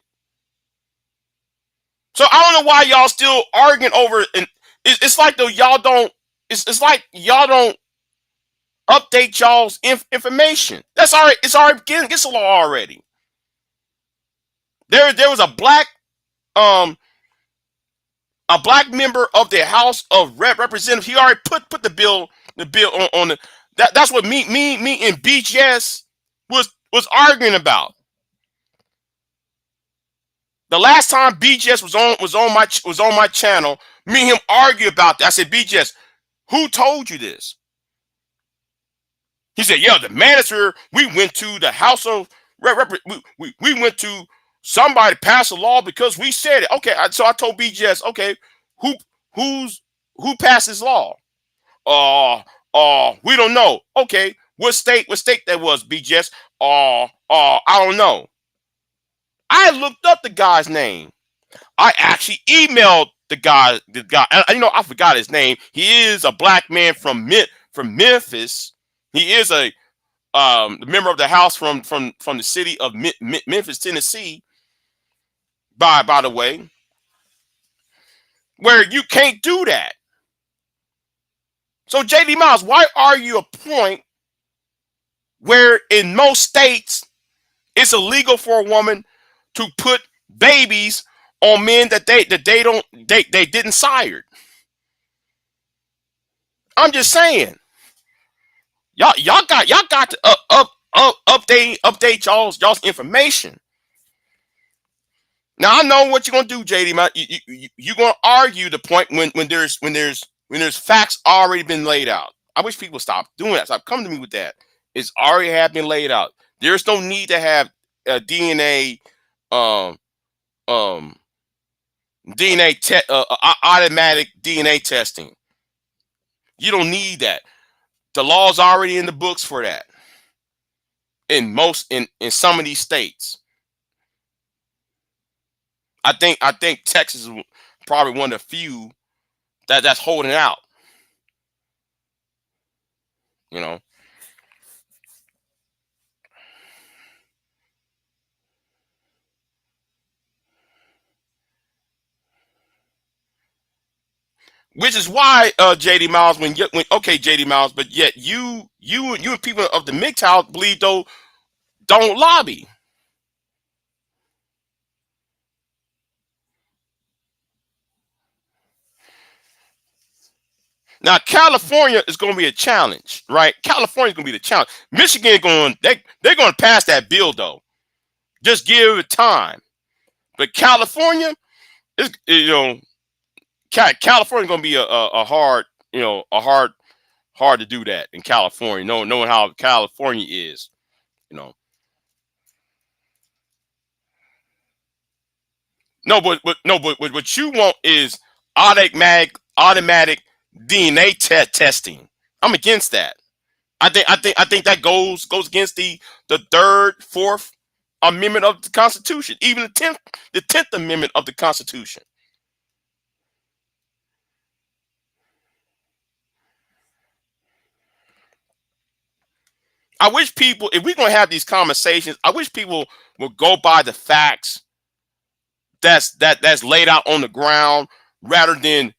S1: So I don't know why y'all still arguing over. And it's like though y'all don't. It's like y'all don't update y'all's information. That's already. It's already gets a law already. There was um a black member of the House of Representatives. He already put the bill on the. That's what me and BGS was arguing about. The last time BGS was on my channel, me and him argued about that. I said, BGS, who told you this? He said, yeah, the manager. We went to the House of we went to somebody passed a law because we said it. Okay, so I told BGS, okay, who who's who passed this law? We don't know. Okay, what state that was, BGS? I don't know. I looked up the guy's name. I actually emailed the guy. I forgot his name. He is a black man from Memphis. He is a member of the House from the city of Memphis, Tennessee. By the way, where you can't do that. So JD Miles, why argue a point where in most states it's illegal for a woman to put babies on men that they didn't sire? I'm just saying, y'all got to update y'all's information. Now I know what you're gonna do, JD. You're gonna argue the point when there's facts already been laid out. I wish people stop doing that. Stop coming to me with that. It's already have been laid out. There's no need to have DNA um um automatic DNA testing. You don't need that. The law's already in the books for that. In some of these states. I think Texas is probably one of the few that's holding out. You know, which is why JD Miles, when okay, JD Miles, but yet you and people of the MGTOW believe though don't lobby. Now California is going to be a challenge, right? California is going to be the challenge. Michigan they're going to pass that bill though. Just give it time. But California is, California is going to be a hard, hard to do that in California. Knowing how California is, you know. No, but what you want is automatic DNA testing. I'm against that. I think that goes against the third, fourth amendment of the Constitution, even the tenth amendment of the Constitution. I wish people, if we're gonna have these conversations, I wish people would go by the facts that's laid out on the ground rather than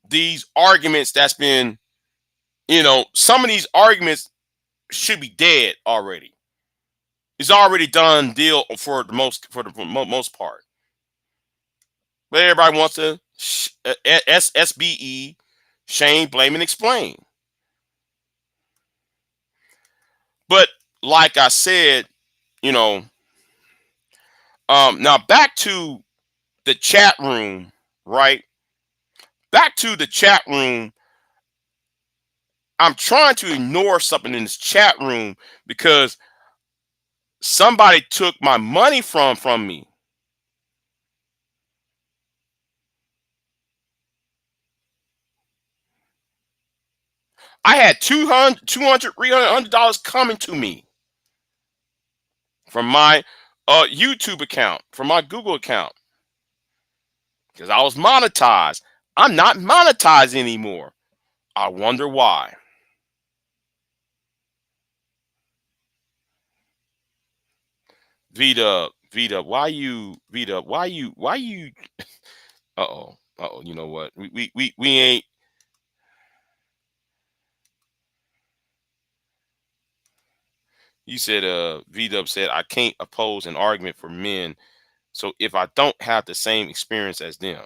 S1: these arguments that's been, some of these arguments should be dead already. It's already done deal for the most part. But everybody wants to SBE, shame, blame, and explain. But like I said, you know, now back to the chat room, right? Back to the chat room. I'm trying to ignore something in this chat room because somebody took my money from me. I had $200, $300 coming to me from my YouTube account, from my Google account, because I was monetized. I'm not monetized anymore. I wonder why. Vita, why you? Uh oh. You know what? We ain't. You said VW said I can't oppose an argument for men. So if I don't have the same experience as them,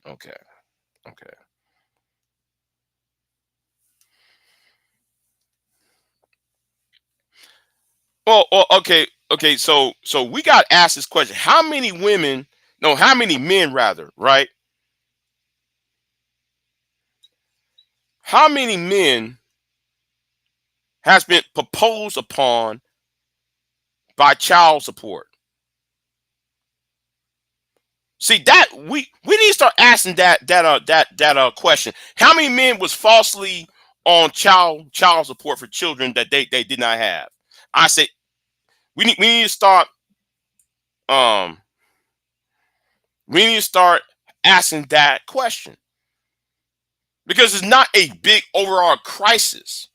S1: okay, okay. Well, okay. So we got asked this question: how many women? No, how many men rather? Right? How many men has been proposed upon by child support? See that we need to start asking that question. How many men was falsely on child support for children that they did not have? I say we need to start um we need to start asking that question because it's not a big overall crisis.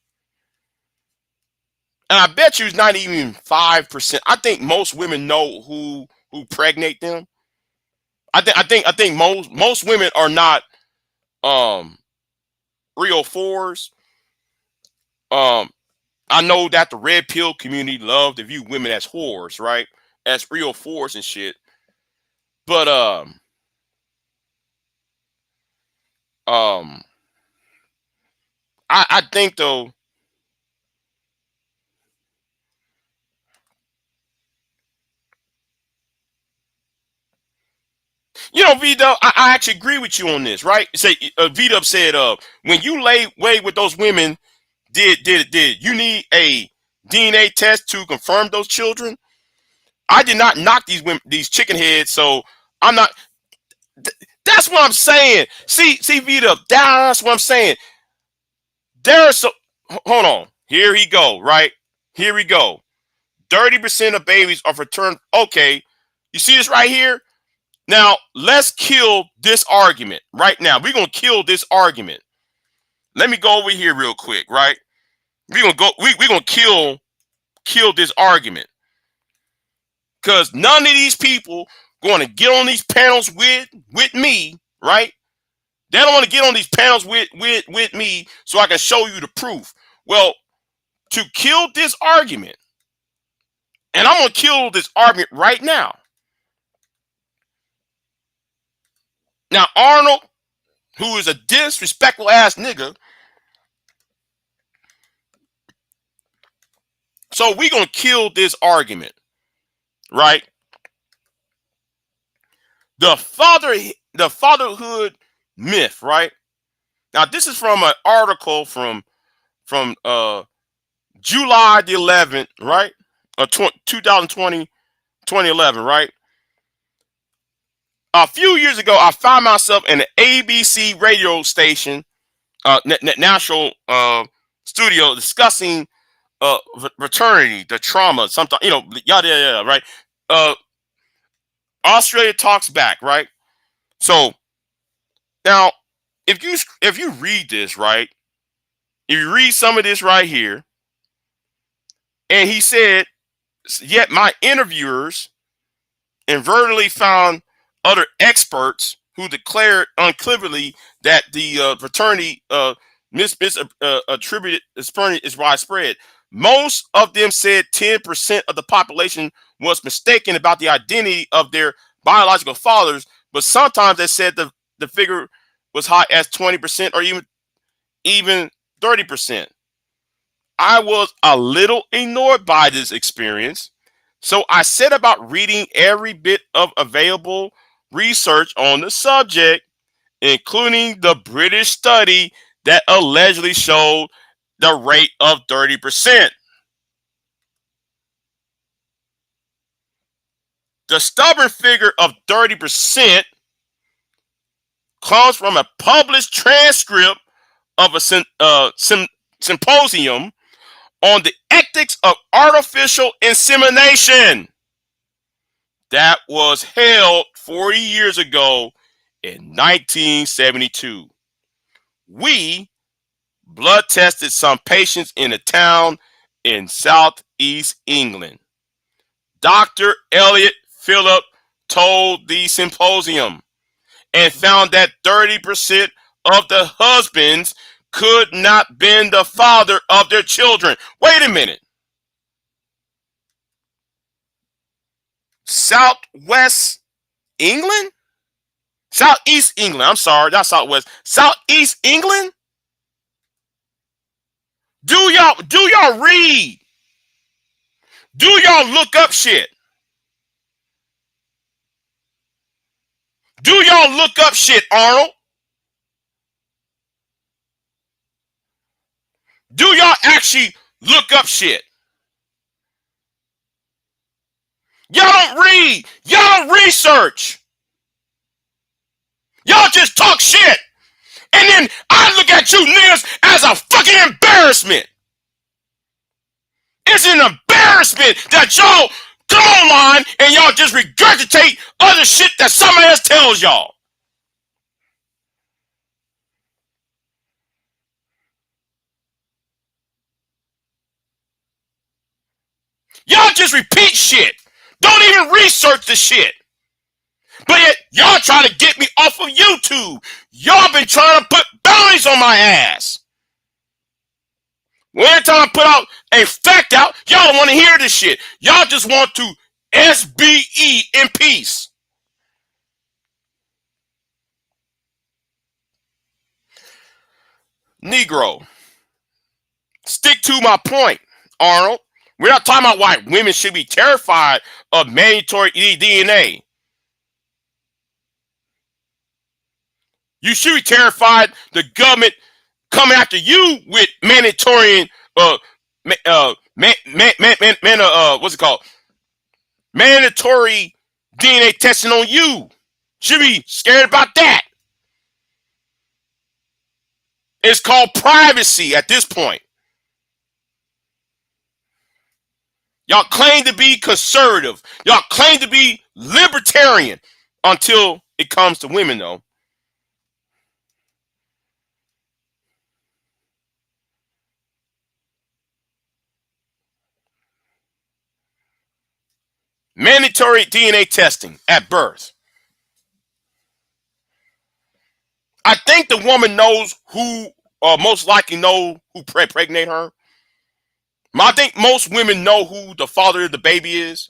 S1: And I bet you it's not even 5%. I think most women know who pregnate them. I think most women are not um real fours. Um, I know that the red pill community love to view women as whores, right? As real fours and shit. But um, I think though, V Dub, I actually agree with you on this, right? Say V Dub said, when you lay with those women, did you need a DNA test to confirm those children? I did not knock these women, these chicken heads, so I'm not. That's what I'm saying. See, Vita, that's what I'm saying. There's so hold on. Here he go, right? Here we go. 30% of babies are returned. Okay, you see this right here? Now let's kill this argument right now. We're gonna kill this argument. let me go over here real quick, right? We're gonna go. We're gonna kill this argument because none of these people going to get on these panels with me, right? They don't want to get on these panels with me so I can show you the proof. Well, to kill this argument, and I'm gonna kill this argument right now. Now, Arnold, who is a disrespectful ass nigga, so we gonna kill this argument, right? The fatherhood myth, right? Now, this is from an article from July the 11th, right? 2020, 2011, right? A few years ago, I found myself in an ABC radio station, national studio, discussing fraternity, the trauma, something, yada yada, right? Australia talks back, right? So now, if you read this, right, if you read some of this right here, and he said, yet my interviewers inadvertently found other experts who declared unequivocally that the fraternity attributed is widespread. Most of them said 10% of the population was mistaken about the identity of their biological fathers, but sometimes they said the figure was high as 20% or even 30%. I was a little ignored by this experience, so I set about reading every bit of available research on the subject, including the British study that allegedly showed the rate of 30%. The stubborn figure of 30% comes from a published transcript of a symposium on the ethics of artificial insemination that was held 40 years ago in 1972. We blood tested some patients in a town in southeast England. Dr. Elliot Phillip told the symposium and found that 30% of the husbands could not been the father of their children. Wait a minute. Southwest England? Southeast England. I'm sorry, not Southwest. Southeast England? Do y'all read? Do y'all look up shit? Do y'all look up shit, Arnold? Do y'all actually look up shit? Y'all don't read. Y'all don't research. Y'all just talk shit. And then I look at you niggas as a fucking embarrassment. It's an embarrassment that y'all come online and y'all just regurgitate other shit that somebody else tells y'all. Y'all just repeat shit. Don't even research the shit. But yet, y'all trying to get me off of YouTube. Y'all been trying to put bounties on my ass. When every time I put out a fact out, y'all don't want to hear this shit. Y'all just want to SBE in peace. Negro. Stick to my point, Arnold. We're not talking about why women should be terrified of mandatory DNA. You should be terrified the government coming after you with mandatory what's it called? Mandatory DNA testing on you. Should be scared about that. It's called privacy at this point. Y'all claim to be conservative. Y'all claim to be libertarian until it comes to women, though. Mandatory DNA testing at birth. I think the woman knows who, most likely know who pregnate her. I think most women know who the father of the baby is.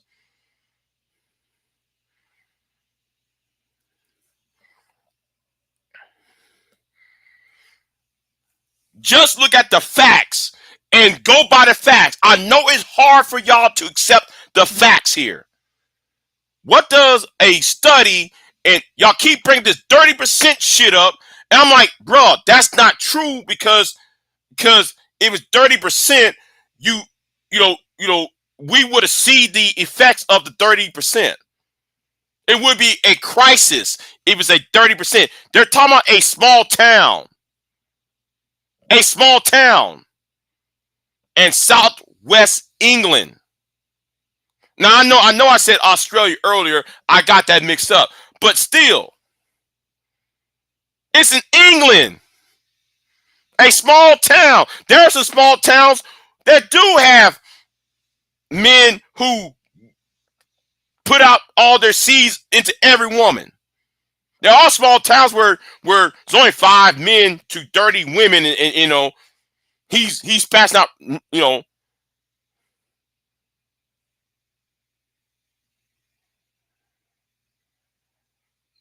S1: Just look at the facts and go by the facts. I know it's hard for y'all to accept the facts here. What does a study, and y'all keep bringing this 30% shit up, and I'm like, bro, that's not true because it was 30%, you know, we would have seen the effects of the 30%. It would be a crisis if it was a 30%. They're talking about a small town. A small town in southwest England. Now I know I said Australia earlier. I got that mixed up. But still, it's in England. A small town. There are some small towns that do have men who put out all their seeds into every woman. There are small towns where there's only 5 men to 30 women, and you know, he's passing out, you know.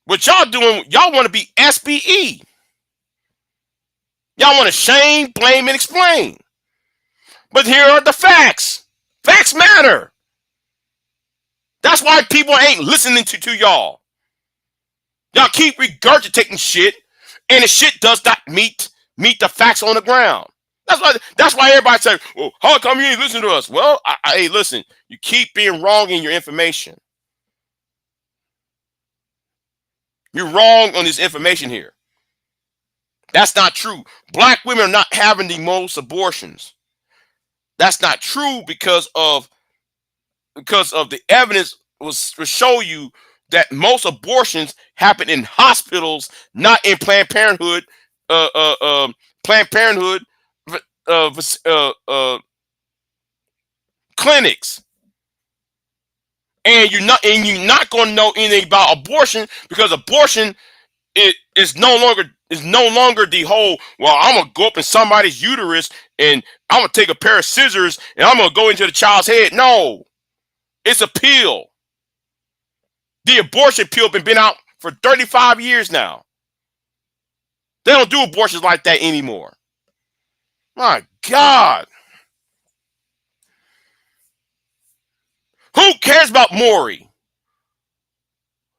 S1: What y'all doing, y'all want to be SBE. Y'all want to shame, blame, and explain. But here are the facts. Facts matter. That's why people ain't listening to y'all. Y'all keep regurgitating shit, and the shit does not meet the facts on the ground. That's why everybody says, well, how come you ain't listening to us? Well, hey, listen, you keep being wrong in your information. You're wrong on this information here. That's not true. Black women are not having the most abortions. That's not true because of the evidence was to show you that most abortions happen in hospitals, not in Planned Parenthood, Planned Parenthood clinics. And you're not going to know anything about abortion because abortion is no longer the whole, well, I'm gonna go up in somebody's uterus and I'm gonna take a pair of scissors and I'm gonna go into the child's head. No, it's a pill. The abortion pill been out for 35 years now. They don't do abortions like that anymore. My God. Who cares about Maury?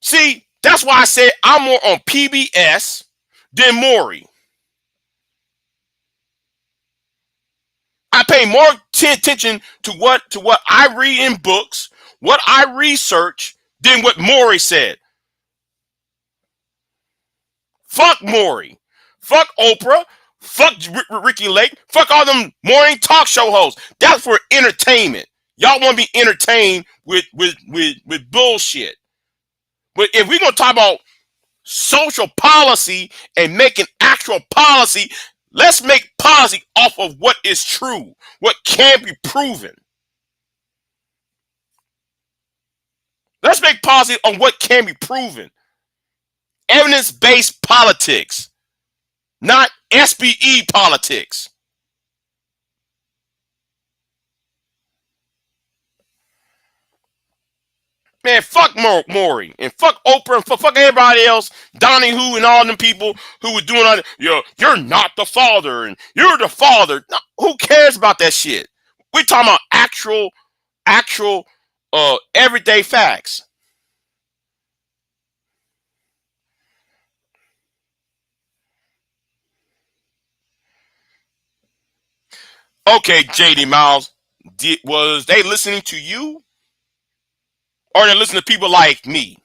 S1: See, that's why I said I'm more on PBS than Maury. I pay more attention to what I read in books, what I research, than what Maury said. Fuck Maury. Fuck Oprah. Fuck Ricky Lake. Fuck all them morning talk show hosts. That's for entertainment. Y'all want to be entertained with bullshit. But if we're gonna talk about social policy and making actual policy, let's make policy off of what is true, what can be proven. Let's make policy on what can be proven. Evidence-based politics, not SBE politics. Man, fuck Maury and fuck Oprah and fuck everybody else, Donnie Who and all them people who were doing all that. You're not the father and you're the father. No, who cares about that shit? We're talking about actual everyday facts. Okay, JD Miles, was they listening to you? Or they listening to people like me?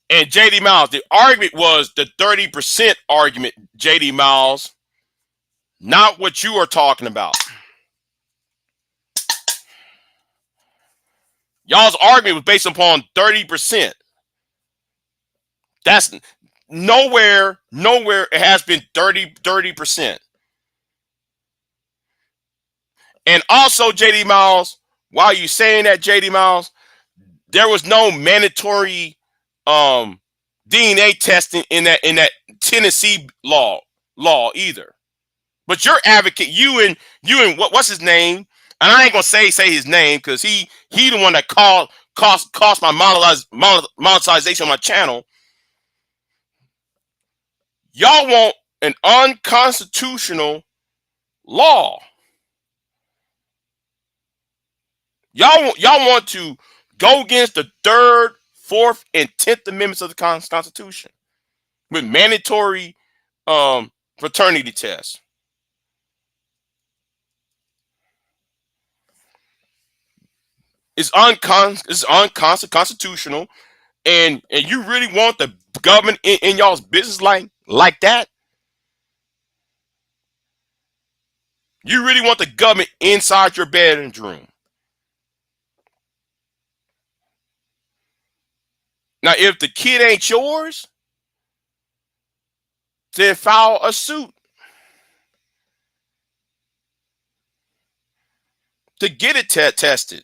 S1: And JD Miles, the argument was the 30% argument, JD Miles, not what you are talking about. Y'all's argument was based upon 30%. That's nowhere it has been 30%. And also, JD Miles, while you saying that, JD Miles, there was no mandatory DNA testing in that Tennessee law either. But your advocate, you and what's his name? And I ain't gonna say his name because he the one that cost my monetization on my channel. Y'all want an unconstitutional law. Y'all want to go against the 3rd, 4th, and 10th Amendments of the Constitution with mandatory fraternity tests. It's unconstitutional, and you really want the government in y'all's business like that? You really want the government inside your bedroom? Now, if the kid ain't yours, then file a suit to get it tested.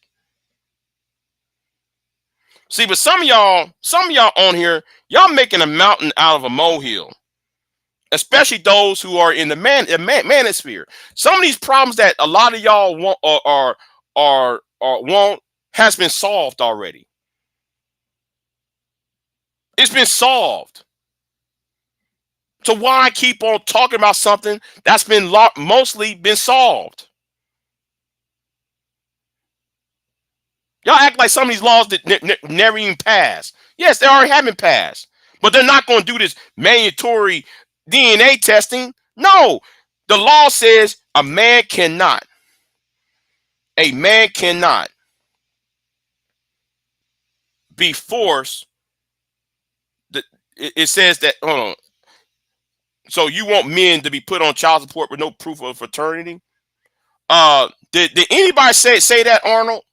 S1: See, but some of y'all on here, y'all making a mountain out of a molehill, especially those who are in the manosphere. Some of these problems that a lot of y'all want want has been solved already. It's been solved. So why keep on talking about something that's been mostly been solved? Y'all act like some of these laws that never even passed. Yes, they already haven't passed, but they're not going to do this mandatory DNA testing. No, the law says a man cannot be forced. It says that, hold on. So you want men to be put on child support with no proof of fraternity? Did anybody say that, Arnold?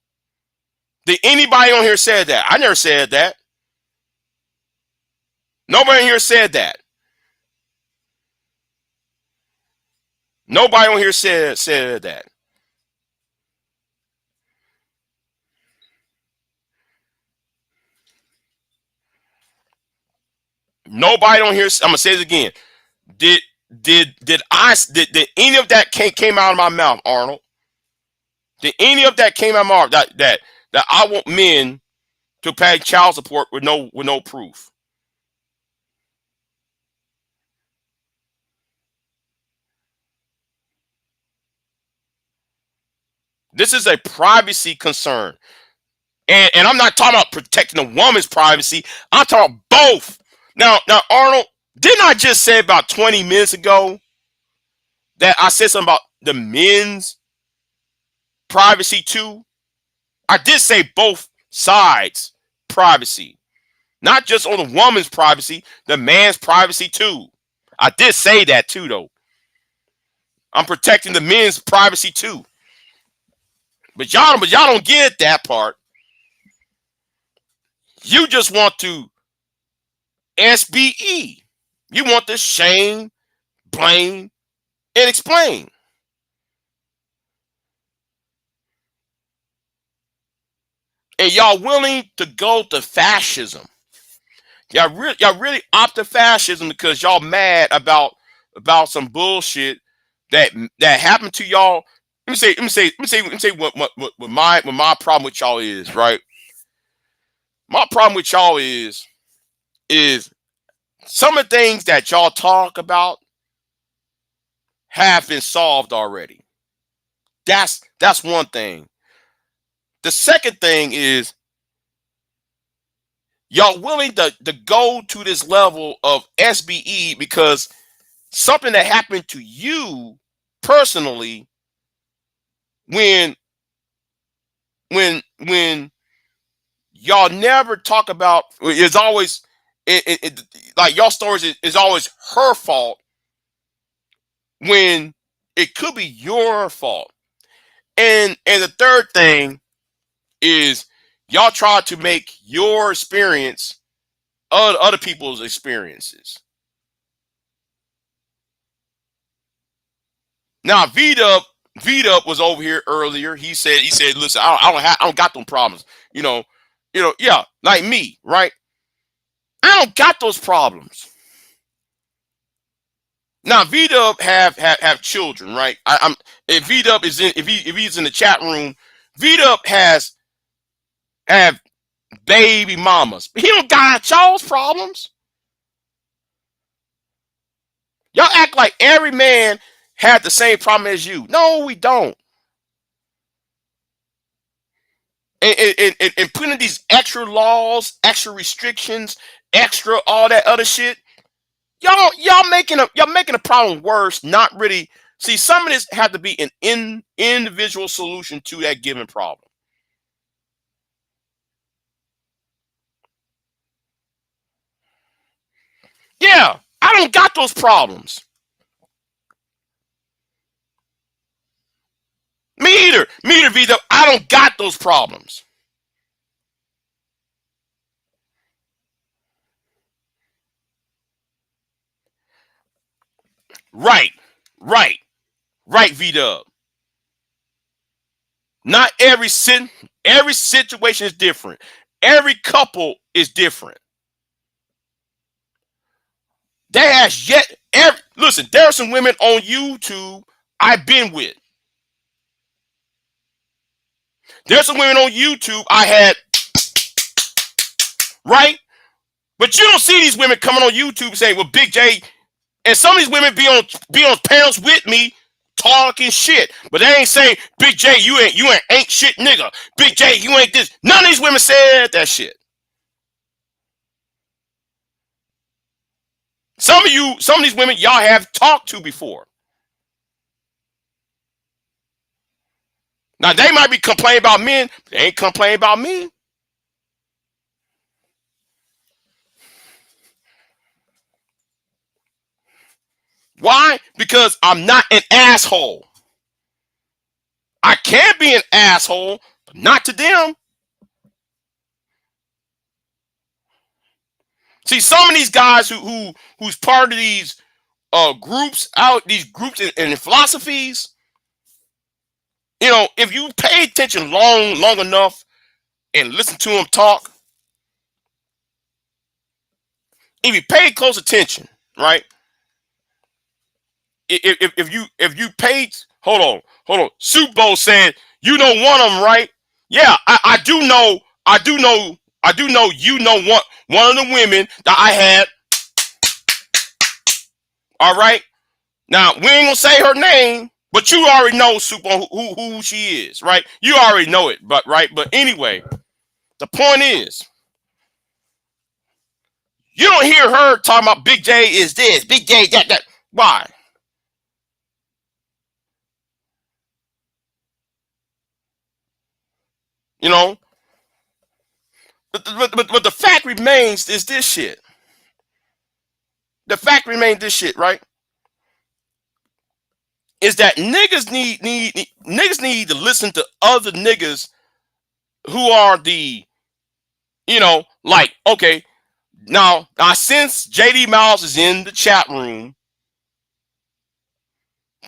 S1: Did anybody on here say that? I never said that. Nobody on here said that. Nobody on here said that. Nobody on here. I'm gonna say it again. Did any of that came out of my mouth, Arnold? Did any of that came out of my mouth that I want men to pay child support with no proof? This is a privacy concern. And I'm not talking about protecting a woman's privacy. I'm talking about both. Now, Arnold, didn't I just say about 20 minutes ago that I said something about the men's privacy too? I did say both sides privacy. Not just on the woman's privacy, the man's privacy too. I did say that too, though. I'm protecting the men's privacy too. But y'all don't get that part. You just want to SBE. You want to shame, blame, and explain. And y'all willing to go to fascism. Y'all really opt to fascism because y'all mad about some bullshit that happened to y'all. Let me say what my problem with y'all is, right? My problem with y'all is some of the things that y'all talk about have been solved already. That's one thing. The second thing is y'all willing to go to this level of SBE because something that happened to you personally when y'all never talk about, it's always like y'all stories is always her fault when it could be your fault. And the third thing is Y'all try to make your experience other people's experiences. Now, V-Dub was over here earlier. He said, listen, I don't got them problems. Yeah, like me, right? I don't got those problems. Now, V-Dub have children, right? If V-Dub is in, if he's in the chat room, V-Dub have baby mamas. He don't got y'all's problems. Y'all act like every man had the same problem as you. No, we don't. And putting these extra laws, extra restrictions, extra all that other shit, y'all making a problem worse. Not really. See, some of this had to be an individual solution to that given problem. Yeah, I don't got those problems. Me either, Vito. I don't got those problems. Right, right, right, V-Dub. Not every situation is different. Every couple is different. There has yet listen, there are some women on YouTube I've been with. There's some women on YouTube I had, right? But you don't see these women coming on YouTube saying, well, Big J, and some of these women be on panels with me talking shit. But they ain't saying, Big J, you ain't shit nigga. Big J, you ain't this. None of these women said that shit. Some of these women y'all have talked to before. Now they might be complaining about men, but they ain't complaining about me. Why? Because I'm not an asshole. I can be an asshole, but not to them. See, some of these guys who's part of these groups and philosophies, if you pay attention long enough and listen to them talk, if you pay close attention, right? If you paid, hold on. Super Bowl said, you know one of them, right? Yeah, I do know. You know one of the women that I had. All right. Now we ain't gonna say her name, but you already know Super who she is, right? You already know it, but right. But anyway, the point is, you don't hear her talking about Big J is this, Big J that. Why? You know. But the fact remains is this shit. The fact remains this shit, right? Is that niggas need to listen to other niggas who are like, okay, now since JD Miles is in the chat room,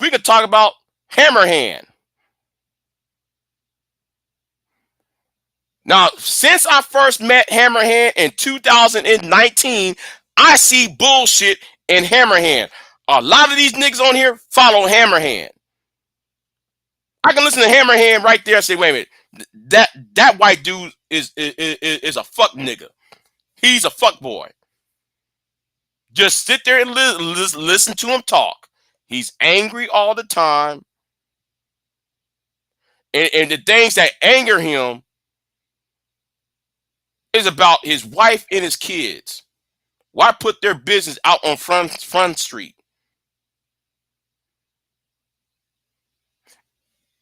S1: we can talk about Hammerhand. Now, since I first met Hammerhand in 2019, I see bullshit in Hammerhand. A lot of these niggas on here follow Hammerhand. I can listen to Hammerhand right there and say, wait a minute, that white dude is a fuck nigga. He's a fuck boy. Just sit there and listen to him talk. He's angry all the time. And the things that anger him is about his wife and his kids. Why put their business out on front street?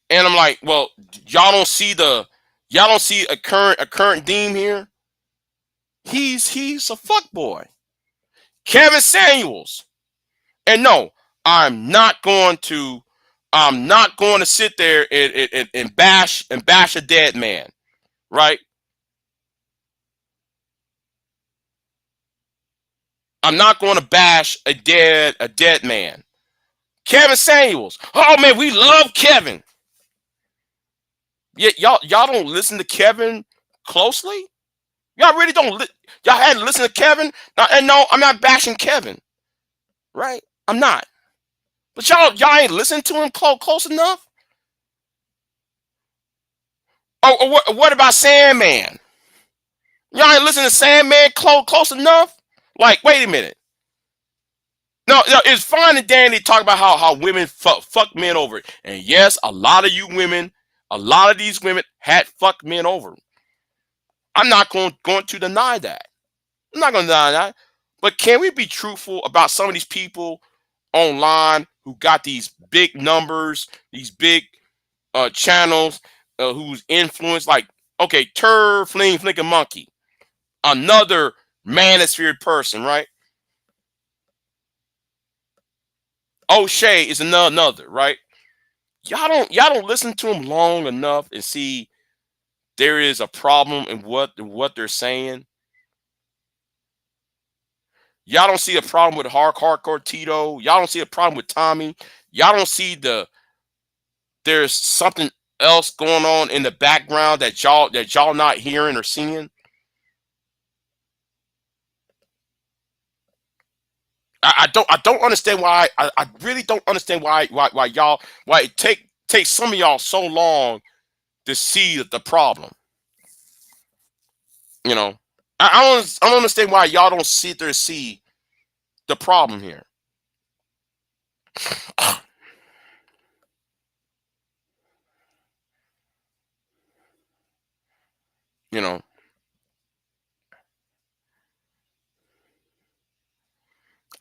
S1: And I'm like, well, y'all don't see a current theme here. He's a fuck boy. Kevin Samuels. And no, I'm not going to sit there and bash a dead man, right? I'm not going to bash a dead man. Kevin Samuels. Oh man, we love Kevin. Yeah, y'all don't listen to Kevin closely. Y'all really don't. Y'all hadn't listened to Kevin. Now, and no, I'm not bashing Kevin. Right? I'm not. But y'all ain't listening to him close enough. Oh, what about Sandman? Y'all ain't listening to Sandman close enough. Like, wait a minute. No, it's fine and dandy to talk about how women fuck men over. And yes, a lot of you women, a lot of these women had fucked men over. I'm not going to deny that. I'm not going to deny that. But can we be truthful about some of these people online who got these big numbers, these big channels, whose influence, like, okay, Fling Flick a Monkey, another manosphere person, right? O'Shea is another, right? Y'all don't listen to them long enough and see there is a problem in what they're saying. Y'all don't see a problem with Hardcore Tito. Y'all don't see a problem with Tommy. Y'all don't see there's something else going on in the background that y'all not hearing or seeing. I don't understand why. I really don't understand why it takes some of y'all so long to see the problem. You know, I don't understand why y'all don't sit there and see the problem here. You know,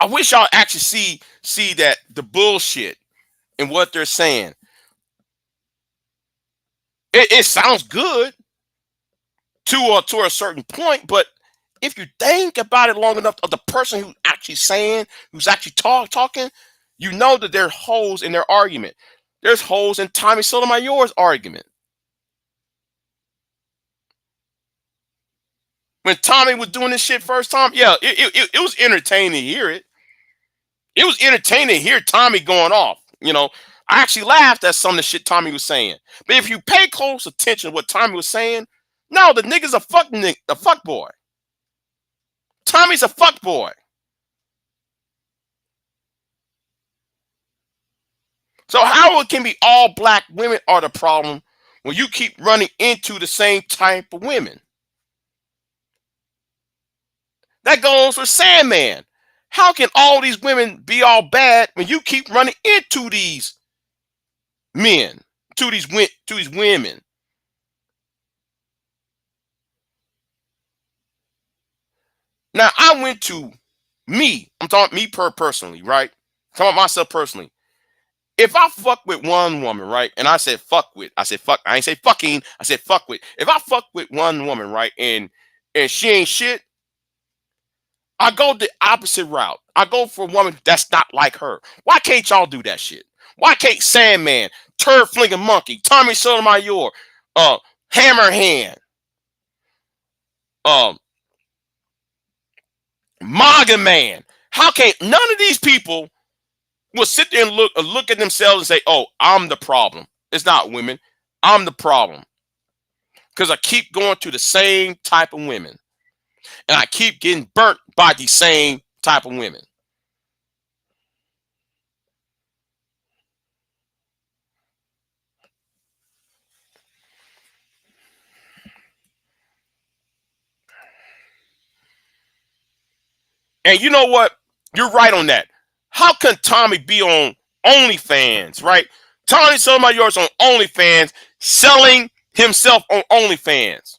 S1: I wish y'all actually see that the bullshit and what they're saying. It sounds good to a certain point, but if you think about it long enough, of the person who's actually saying, who's actually talking, you know that there's holes in their argument. There's holes in Tommy Sotomayor's argument. When Tommy was doing this shit first time, yeah, it was entertaining to hear it. It was entertaining to hear Tommy going off. You know, I actually laughed at some of the shit Tommy was saying. But if you pay close attention to what Tommy was saying, no, the nigga's a fuck boy. Tommy's a fuck boy. So how it can be all black women are the problem when you keep running into the same type of women? That goes for Sandman. How can all these women be all bad when you keep running into these men, to these women? Now I went to me. I'm talking me personally, right? I'm talking about myself personally. If I fuck with one woman, right, and I said fuck with, I said fuck, I ain't say fucking, I said fuck with. If I fuck with one woman, right, and she ain't shit, I go the opposite route. I go for a woman that's not like her. Why can't y'all do that shit? Why can't Sandman, Turd Flinging Monkey, Tommy Sotomayor, Hammerhand, um, Maga Man? How can't none of these people will sit there and look at themselves and say, "Oh, I'm the problem." It's not women. I'm the problem because I keep going to the same type of women, and I keep getting burnt by the same type of women. And you know what? You're right on that. How can Tommy be on OnlyFans, right? Tommy Sotomayor's on OnlyFans, selling himself on OnlyFans,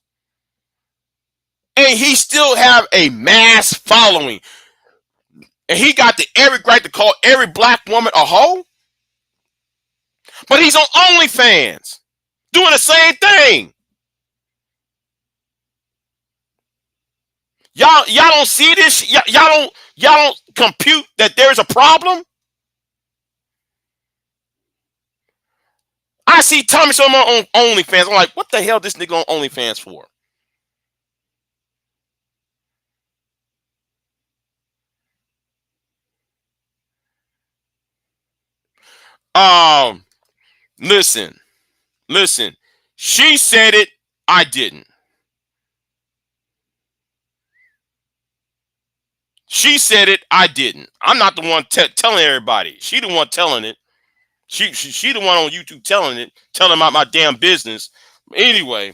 S1: and he still have a mass following, and he got the every right to call every black woman a hoe, but he's on OnlyFans doing the same thing. Y'all don't see this. Y'all don't compute that there's a problem. I see Tommy Sotomayor on OnlyFans. I'm like, what the hell this nigga on OnlyFans for? Um, listen, listen. She said it. I didn't. She said it. I didn't. I'm not the one telling everybody. She the one telling it. She the one on YouTube telling it, telling about my damn business. Anyway,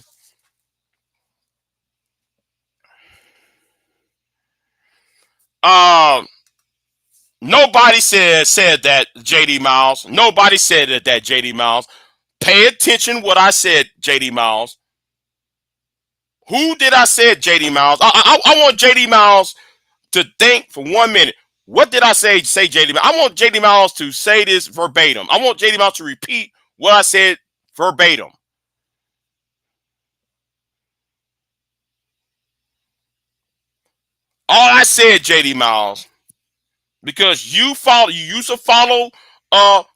S1: um, nobody said that, JD Miles. Nobody said that JD Miles. Pay attention what I said, JD Miles. Who did I say, JD Miles? I want JD Miles to think for 1 minute. What did I say, JD Miles? I want JD Miles to say this verbatim. I want JD Miles to repeat what I said verbatim. All I said, JD Miles, because you used to follow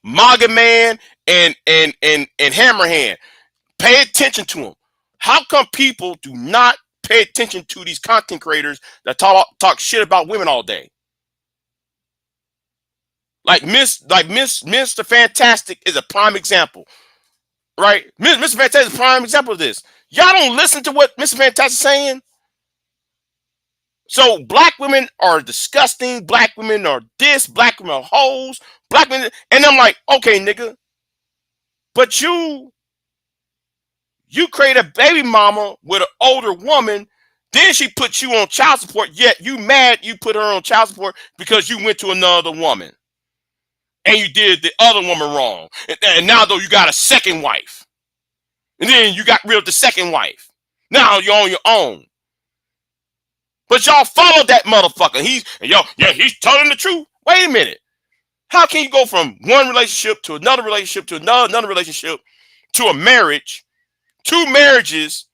S1: MAGA Man and Hammerhand. Pay attention to them. How come people do not pay attention to these content creators that talk shit about women all day? Like Mr. Fantastic is a prime example, right? Mr. Fantastic is a prime example of this. Y'all don't listen to what Mr. Fantastic is saying. So black women are disgusting. Black women are this. Black women are hoes. Black women, and I'm like, okay, nigga, but you create a baby mama with an older woman. Then she put you on child support. Yet you mad you put her on child support because you went to another woman. And you did the other woman wrong. And now, though, you got a second wife. And then you got rid of the second wife. Now you're on your own. But y'all followed that motherfucker. He's telling the truth. Wait a minute. How can you go from one relationship to another relationship to another relationship to a marriage, 2 marriages,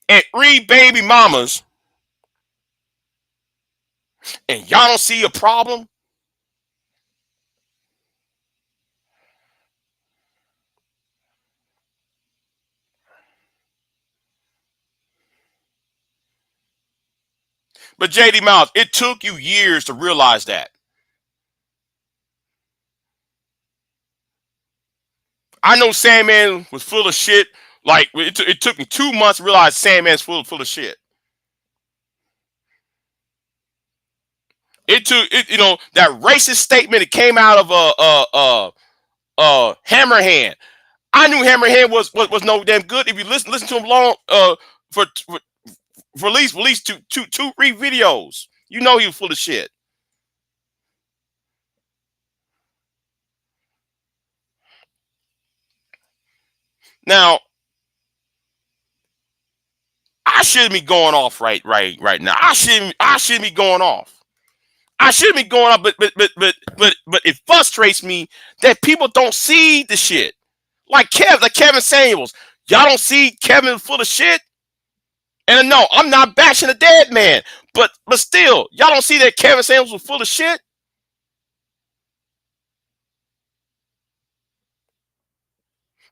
S1: and 3 baby mamas, and y'all don't see a problem? But JD Miles, it took you years to realize that. I know Sandman was full of shit. Like it took me 2 months to realize Sandman's full of shit. It took it, that racist statement that came out of Hammerhand. I knew Hammerhand was no damn good. If you listen to him long for at least two 3 videos, you know he was full of shit. Now I shouldn't be going off right now. I shouldn't be going off. I shouldn't be going off, but it frustrates me that people don't see the shit. Like Kevin Samuels. Y'all don't see Kevin full of shit? And no, I'm not bashing a dead man, but still, y'all don't see that Kevin Samuels was full of shit?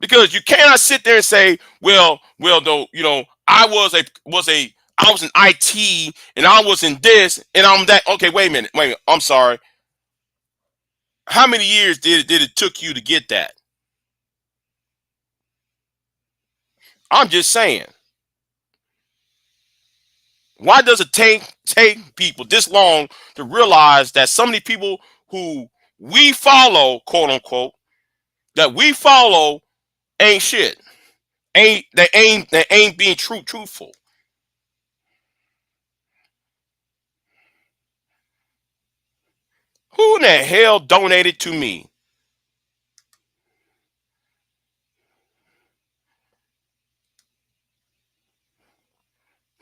S1: Because you cannot sit there and say, well, though, I was in IT and I was in this and I'm that. Okay, wait a minute. I'm sorry. How many years did it took you to get that? I'm just saying. Why does it take people this long to realize that so many people who we follow, quote unquote, that we follow ain't shit. They ain't being truthful. Who in the hell donated to me?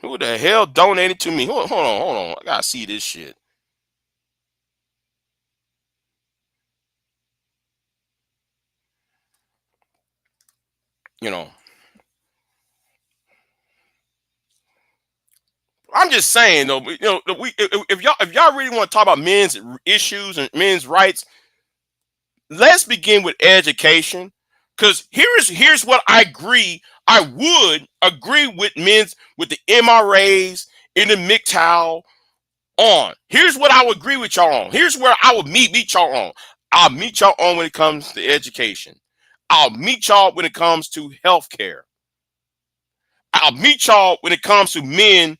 S1: Who the hell donated to me? Hold on. I gotta see this shit. I'm just saying though. If y'all really want to talk about men's issues and men's rights, let's begin with education. Because here's what I agree. I would agree with with the MRAs and the MGTOW on. Here's what I would agree with y'all on. Here's where I would meet y'all on. I'll meet y'all on when it comes to education. I'll meet y'all when it comes to healthcare. I'll meet y'all when it comes to men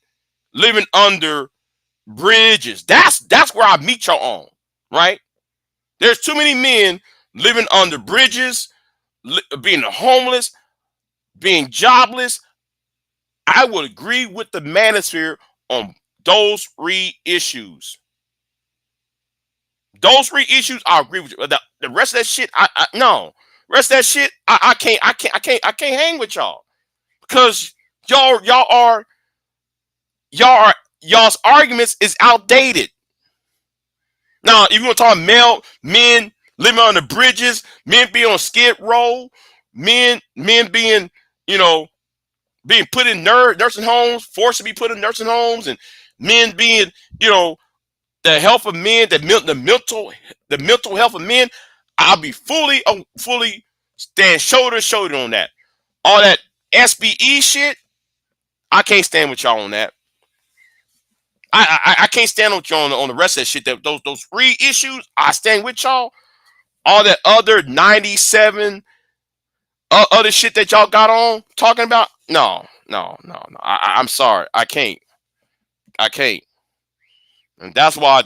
S1: living under bridges. That's where I meet y'all on, right? There's too many men living under bridges, being homeless, being jobless. I would agree with the manosphere on those three issues. Those three issues, I agree with you. The rest of that shit, I no. Rest of that shit, I can't hang with y'all because y'all are y'all's arguments is outdated. Now, if you want to talk male men living on the bridges, men being on skid row, men being you know being put in nursing homes, forced to be put in nursing homes, and men being the health of men, the mental health of men. I'll be fully stand shoulder to shoulder on that. All that SBE shit, I can't stand with y'all on that. I can't stand with y'all on the rest of that shit. Those three issues, I stand with y'all. All that other 97 other shit that y'all got on talking about, no. I'm sorry, I can't, and that's why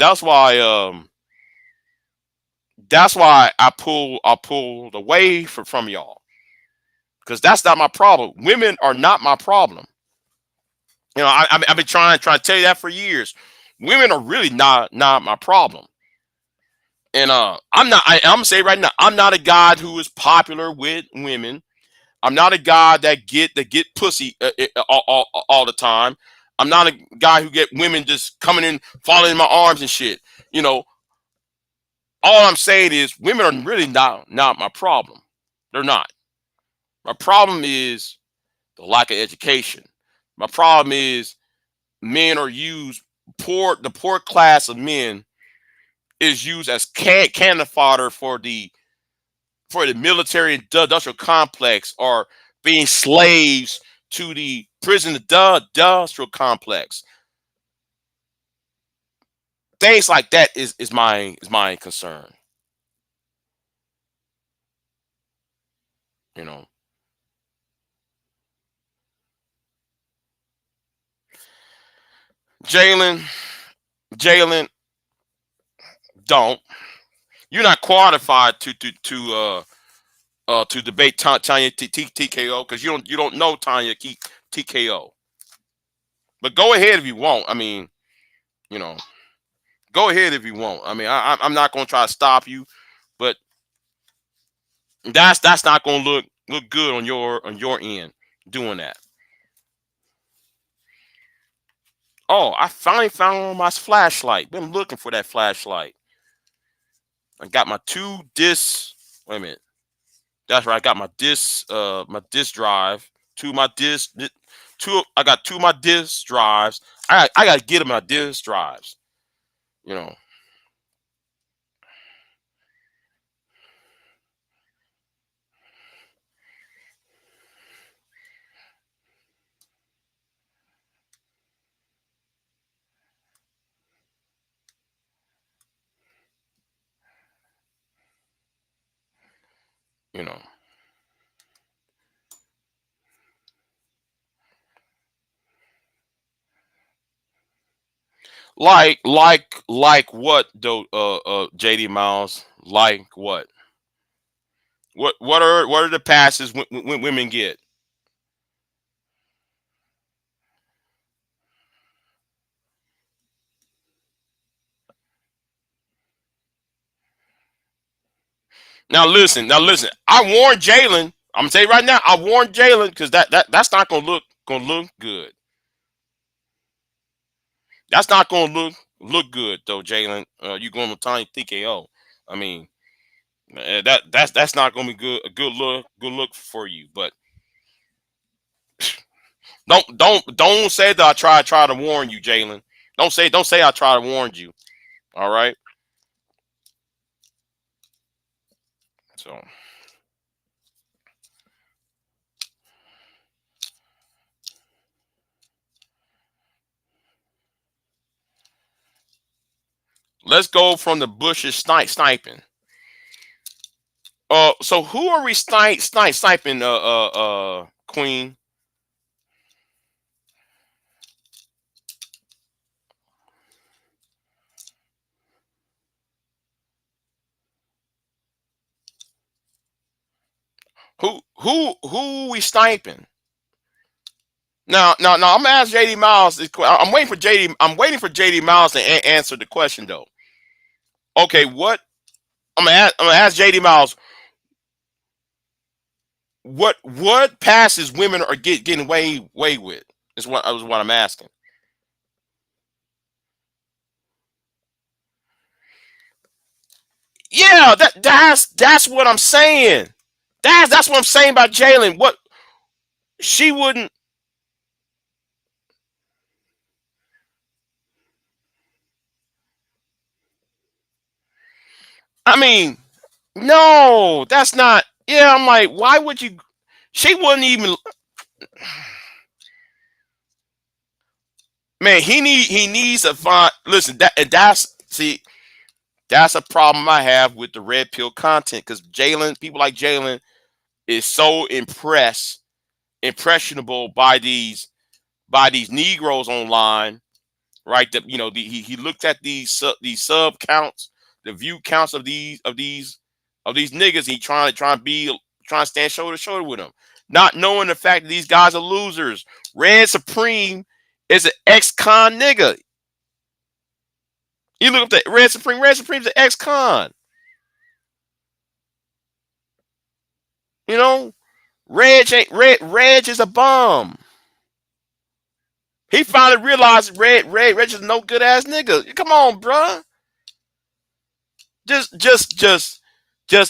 S1: I pulled away from y'all because that's not my problem. Women are not my problem. I've been trying to tell you that for years. Women are really not my problem. And I'm gonna say right now, I'm not a guy who is popular with women. I'm not a guy that get pussy all the time. I'm not a guy who get women just coming in, falling in my arms and shit. You know, all I'm saying is women are really not my problem. They're not. My problem is the lack of education. My problem is men are used the poor class of men is used as cannon fodder for the military industrial complex or being slaves to the prison industrial complex. Things like that is my concern. You know, Jalen, Jalen, don't. You're not qualified to debate Tanya TKO because you don't know Tanya TKO. But go ahead if you want. I mean, you know, go ahead if you want. I mean, I'm not gonna try to stop you, but that's not gonna look good on your end doing that. Oh, I finally found my flashlight. Been looking for that flashlight. I got my two discs. Wait a minute. That's right. I got my disc drive. Two. I got two of my disc drives. I got to get them my disc drives. You know. You know. Like what though? JD Miles. Like what? What are the passes when women get? Now listen. I warned Jalen. I'm gonna tell you right now. I warned Jalen because that's not gonna look good. That's not gonna look good though, Jalen. You going with Tiny TKO? I mean, that's not gonna be good. A good look for you. But don't say that I try to warn you, Jalen. Don't say I try to warn you. All right. So let's go from the bushes sniping. So who are we sniping? Queen. Who we sniping? Now. I'm gonna ask JD Miles. I'm waiting for JD. I'm waiting for JD Miles to answer the question though. Okay, what? I'm gonna ask JD Miles. What passes women are getting away with? Is what I'm asking. Yeah, that's what I'm saying. That's what I'm saying about Jalen. What she wouldn't. I mean, no, that's not. Yeah, I'm like, why would you? She wouldn't even. Man, he needs to find. Listen, that's see, that's a problem I have with the red pill content because Jalen, people like Jalen, is so impressionable by these Negroes online, right? That he looked at these sub counts, the view counts of these niggas. He trying to stand shoulder to shoulder with them, not knowing the fact that these guys are losers. Red Supreme is an ex-con nigga. You look up the Red Supreme. Red Supreme's an ex-con. You know, Reg is a bum. He finally realized Reg is no good ass nigga. Come on, bruh. Just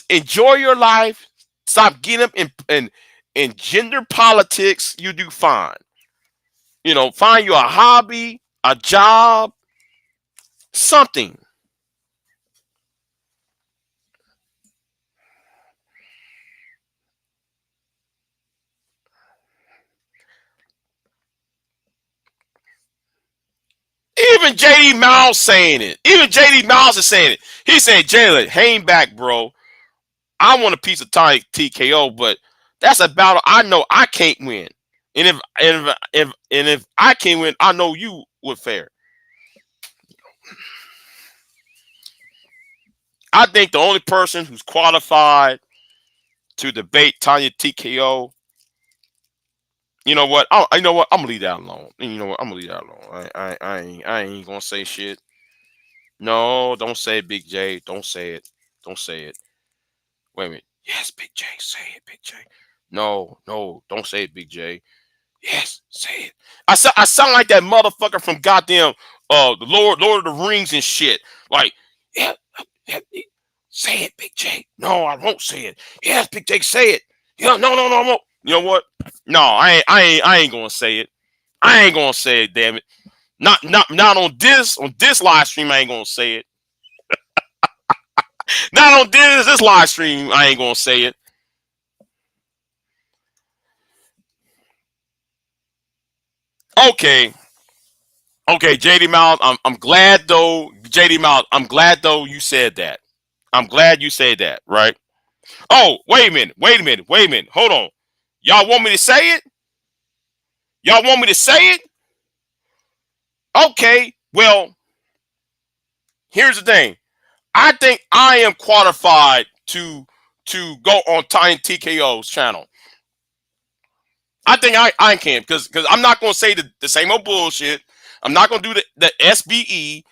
S1: enjoy your life. Stop getting up in gender politics. You do fine. Find you a hobby, a job, something. Even JD Miles saying it. Even JD Miles is saying it. He's saying, Jalen, hang back, bro. I want a piece of Tony TKO, but that's a battle I know I can't win. And if I can't win, I know you would fare. I think the only person who's qualified to debate Tanya TKO, you know what? You know what? I'm gonna leave that alone. You know what? I'm gonna leave that alone. I ain't gonna say shit. No, don't say it, Big J. Don't say it. Don't say it. Wait a minute. Yes, Big J. Say it, Big J. No, don't say it, Big J. Yes, say it. I sound like that motherfucker from goddamn the Lord of the Rings and shit. Like, yeah, say it, Big J. No, I won't say it. Yes, Big J, say it. Yeah, no, I won't. You know what? No, I ain't gonna say it. I ain't gonna say it, damn it. Not on this live stream, I ain't gonna say it. Not on this live stream, I ain't gonna say it. Okay. Okay, JD Miles, I'm glad though, JD Miles, I'm glad though you said that. I'm glad you said that, right? Oh, wait a minute. Hold on. Y'all want me to say it? Y'all want me to say it? Okay, well, here's the thing. I think I am qualified to go on Tiny TKO's channel. I think I can because I'm not gonna say the same old bullshit. I'm not gonna do the SBE.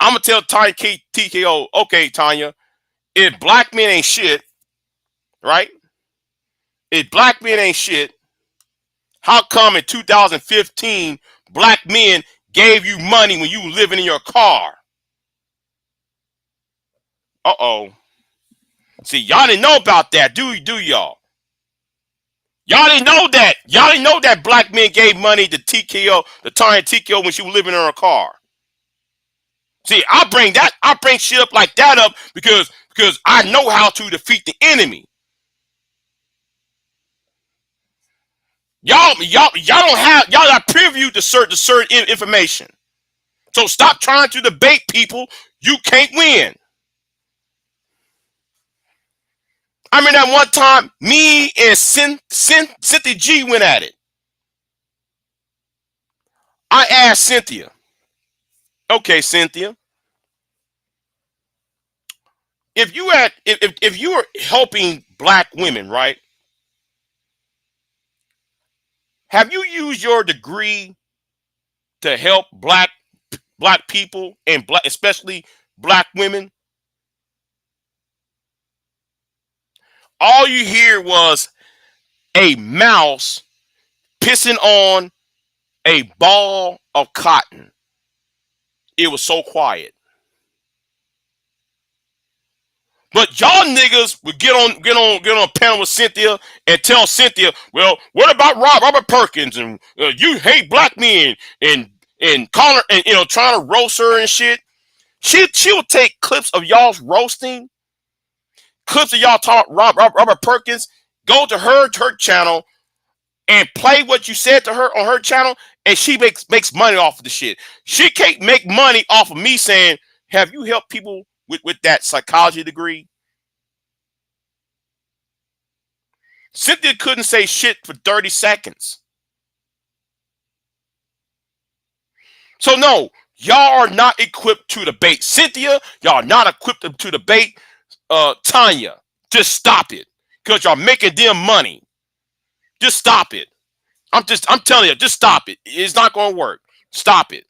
S1: I'm gonna tell Tiny TKO, okay, Tanya, if black men ain't shit, right? If black men ain't shit, how come in 2015 black men gave you money when you were living in your car? Uh-oh. See, y'all didn't know about that, do y'all? Y'all didn't know that. Y'all didn't know that black men gave money to TKO, the Tanya TKO when she was living in her car. See, I bring shit up like that up because I know how to defeat the enemy. Y'all don't have y'all got privy to certain information. So stop trying to debate people. You can't win. I mean, that one time, me and Cynthia G went at it. I asked Cynthia, okay, Cynthia, if you were helping black women, right? Have you used your degree to help black people and especially black women? All you hear was a mouse pissing on a ball of cotton. It was so quiet. But y'all niggas would get on a panel with Cynthia and tell Cynthia, well, what about Robert Perkins and you hate black men and Connor and trying to roast her and shit. She'll take clips of y'all's roasting, clips of y'all talk Robert Perkins, go to her channel and play what you said to her on her channel, and she makes money off of the shit. She can't make money off of me saying, have you helped people with that psychology degree? Cynthia couldn't say shit for 30 seconds. So no, y'all are not equipped to debate. Cynthia, y'all are not equipped to debate Tanya. Just stop it. Because y'all making them money. Just stop it. I'm telling you, just stop it. It's not gonna work. Stop it.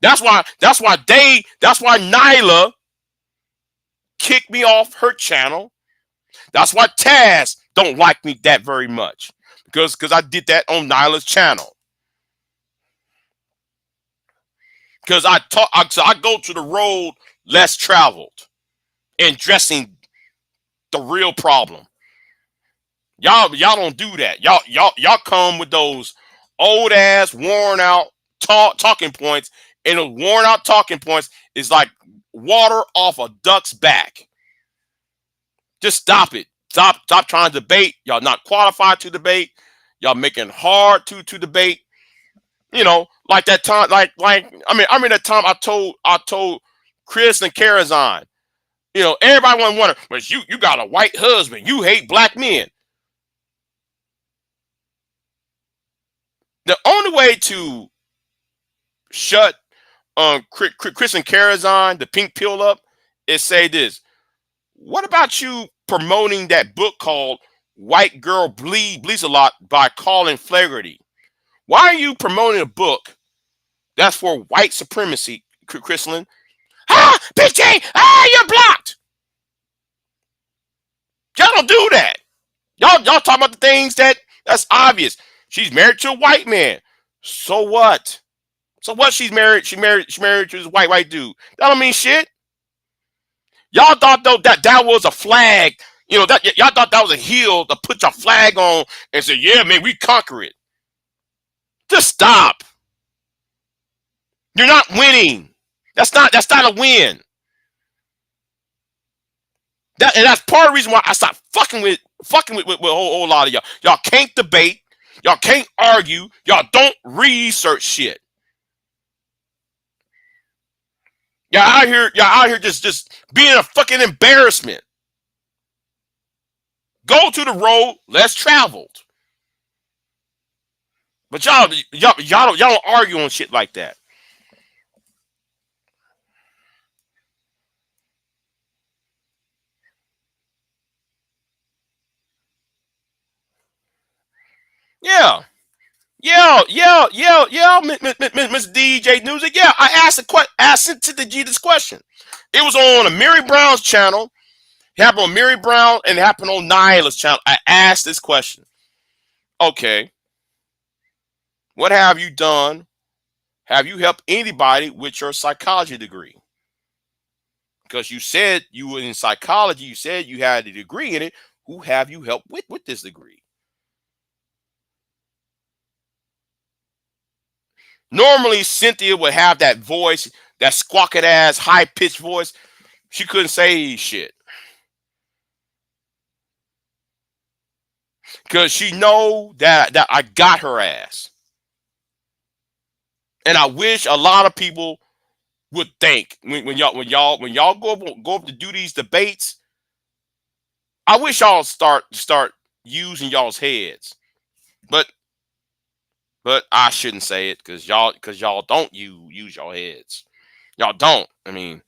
S1: That's why Nyla kicked me off her channel. That's why Taz don't like me that very much. Because I did that on Nyla's channel. Because I go to the road less traveled and addressing the real problem. Y'all don't do that. Y'all come with those old ass worn out talking points, and those worn out talking points is like water off a duck's back. Just stop it. Stop trying to debate. Y'all not qualified to debate. Y'all making hard to debate. Like that time, like I mean that time I told Chris and Karazan, everybody wonder, but you got a white husband, you hate black men. The only way to shut Chris and Karazan, the pink pill, up is say this. What about you promoting that book called White Girl Bleeds a Lot by Colin Flaherty? Why are you promoting a book that's for white supremacy, Chrislyn? Ah, BIGJ, you're blocked. Y'all don't do that. Y'all talking about the things that's obvious. She's married to a white man. So what? So what? She's married. She married to this white dude. That don't mean shit. Y'all thought though that was a flag. That y'all thought that was a hill to put your flag on and say, yeah, man, we conquer it. Just stop. You're not winning. That's not a win. That's part of the reason why I stopped fucking with a whole lot of y'all. Y'all can't debate. Y'all can't argue. Y'all don't research shit. Y'all out here just being a fucking embarrassment. Go to the road less traveled. But y'all don't argue on shit like that. Yeah, Miss DJ News. Yeah, I asked to the G this question. It was on Mary Brown's channel. It happened on Mary Brown and it happened on Nyla's channel. I asked this question. Okay, what have you done? Have you helped anybody with your psychology degree? Because you said you were in psychology. You said you had a degree in it. Who have you helped with this degree? Normally, Cynthia would have that voice, that squawking ass, high pitched voice. She couldn't say shit because she know that I got her ass. And I wish a lot of people would think when y'all go up to do these debates, I wish y'all start using y'all's heads, but I shouldn't say it because y'all don't use your heads. Y'all don't. I mean,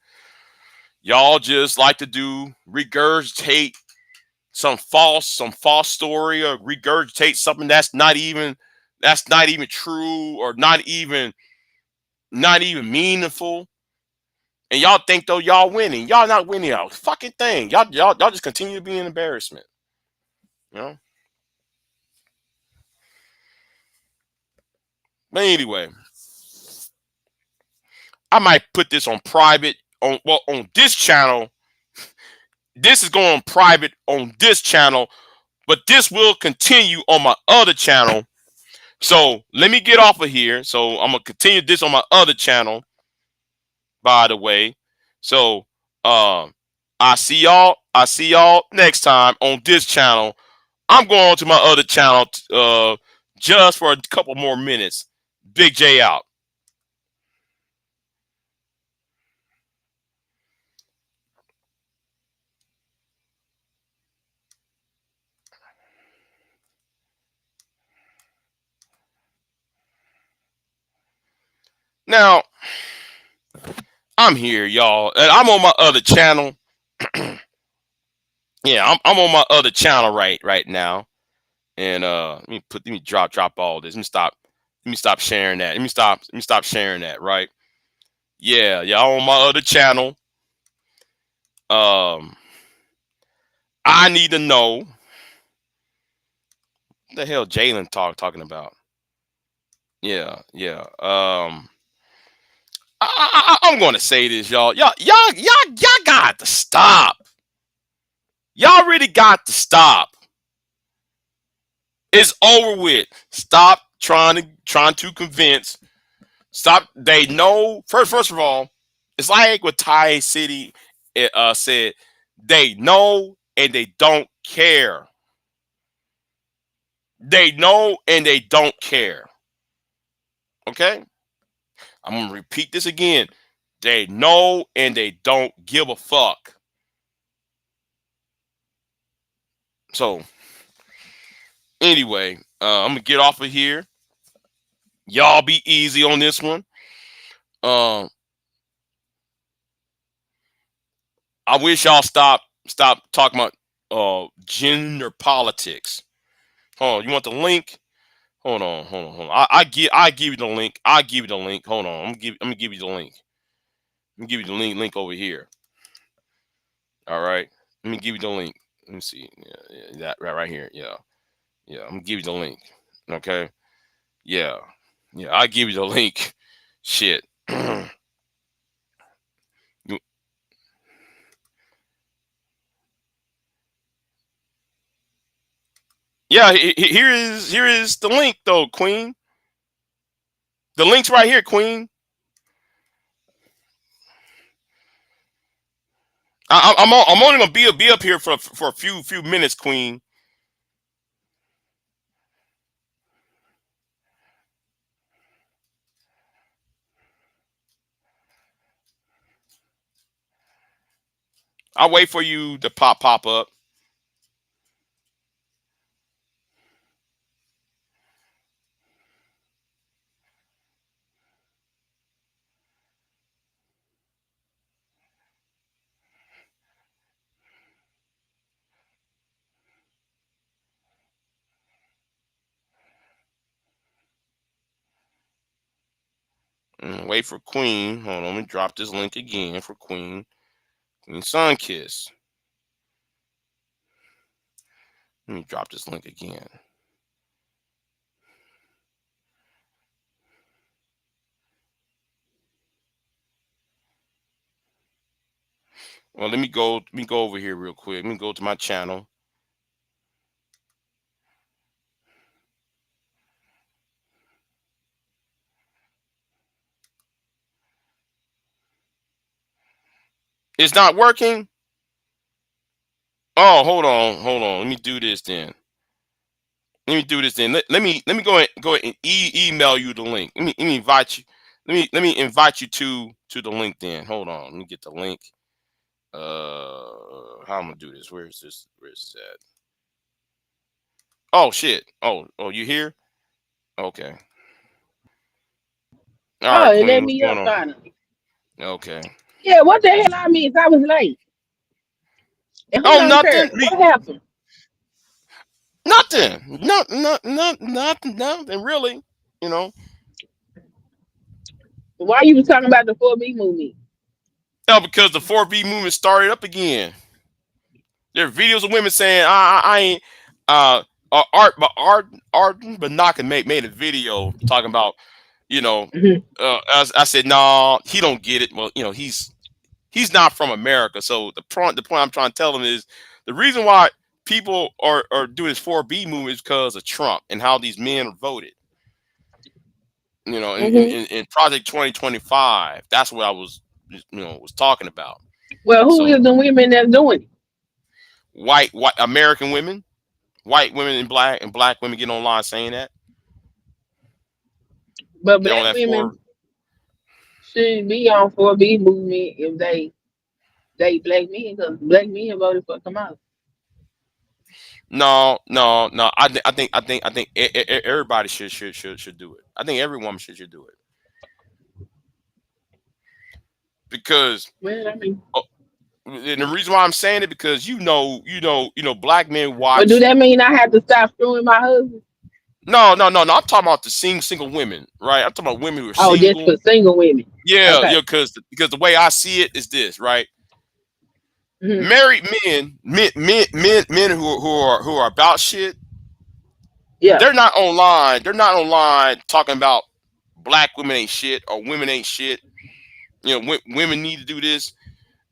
S1: y'all just like to do regurgitate some false story or regurgitate something that's not even true or not even meaningful. And y'all think though y'all winning. Y'all not winning a fucking thing. Y'all just continue to be an embarrassment. You know? But anyway, I might put this on private on this channel. This is going private on this channel, but this will continue on my other channel. So let me get off of here. So I'm gonna continue this on my other channel, by the way. So I see y'all next time on this channel. I'm going on to my other channel just for a couple more minutes. Big J out. Now, I'm here, y'all, and I'm on my other channel. Yeah, I'm on my other channel right now. And let me drop all this. Let me stop sharing that. Let me stop sharing that, right? Yeah, y'all on my other channel. Um I need to know what the hell Jalen talking about. Yeah, yeah. I'm gonna say this, y'all. Y'all got to stop. Y'all really got to stop. It's over with. Stop trying to convince. Stop. They know. First of all, it's like what Ty City said. They know and they don't care. They know and they don't care. Okay? I'm gonna repeat this again. They know and they don't give a fuck. So anyway, I'm gonna get off of here. Y'all be easy on this one. Um, I wish y'all stop talking about gender politics. Hold on, you want the link? Hold on. I give you the link. I give you the link. Hold on, I'm gonna give you the link. I'm gonna give you the link over here. All right, let me give you the link. Let me see. Yeah, that right here. Yeah. I'm gonna give you the link. Okay. Yeah, I give you the link. Shit. Yeah, here is the link though, Queen. The link's right here, Queen. I'm only gonna be up here for a few minutes, Queen. I'll wait for you to pop up. Wait for Queen. Hold on, let me drop this link again for Queen. Queen Sunkiss. Let me drop this link again. Well, let me go over here real quick. Let me go to my channel. It's not working. Oh, hold on. Let me do this then. Let me go ahead and email you the link. Let me invite you. Let me invite you to the link then. Hold on. Let me get the link. How I'm gonna do this? Where's this? Where's that? Oh shit. Oh, you here? Okay. All
S3: Oh,
S1: right,
S3: it let
S1: Queen. What's
S3: me
S1: going
S3: up
S1: on?
S3: finally.
S1: Okay.
S3: Yeah, what the hell I missed? I was late. And who
S1: Oh,
S3: don't
S1: nothing.
S3: care? What happened?
S1: Nothing. Nothing really. You know.
S3: Why you was talking about the 4B movement?
S1: No, because the 4B movement started up again. There are videos of women saying, I ain't Art but not made a video talking about, you know,
S3: Hmm.
S1: I said, no, he don't get it. Well, he's not from America. So the point I'm trying to tell him is the reason why people are doing this 4B movement is because of Trump and how these men voted.
S3: Hmm.
S1: In Project 2025, that's what I was talking about.
S3: Well, who is
S1: So
S3: the women that's doing it?
S1: white American women, white women and black women get online saying that
S3: But
S1: they're on
S3: black
S1: that
S3: women
S1: for.
S3: should be on 4B movement if they black men, because black men voted for Kamala.
S1: No. I think everybody should do it. I think every woman should do it because
S3: Well, I mean,
S1: and the reason why I'm saying it because black men
S3: but do
S1: watch.
S3: that mean I have to stop screwing my husband?
S1: No. I'm talking about the single women, right? I'm talking about women who are
S3: Oh, just
S1: single.
S3: for single women.
S1: Yeah,
S3: Okay.
S1: because the way I see it is this, right?
S3: Hmm.
S1: Married men who are about shit.
S3: Yeah.
S1: They're not online. They're not online talking about black women ain't shit or women ain't shit. Women need to do this.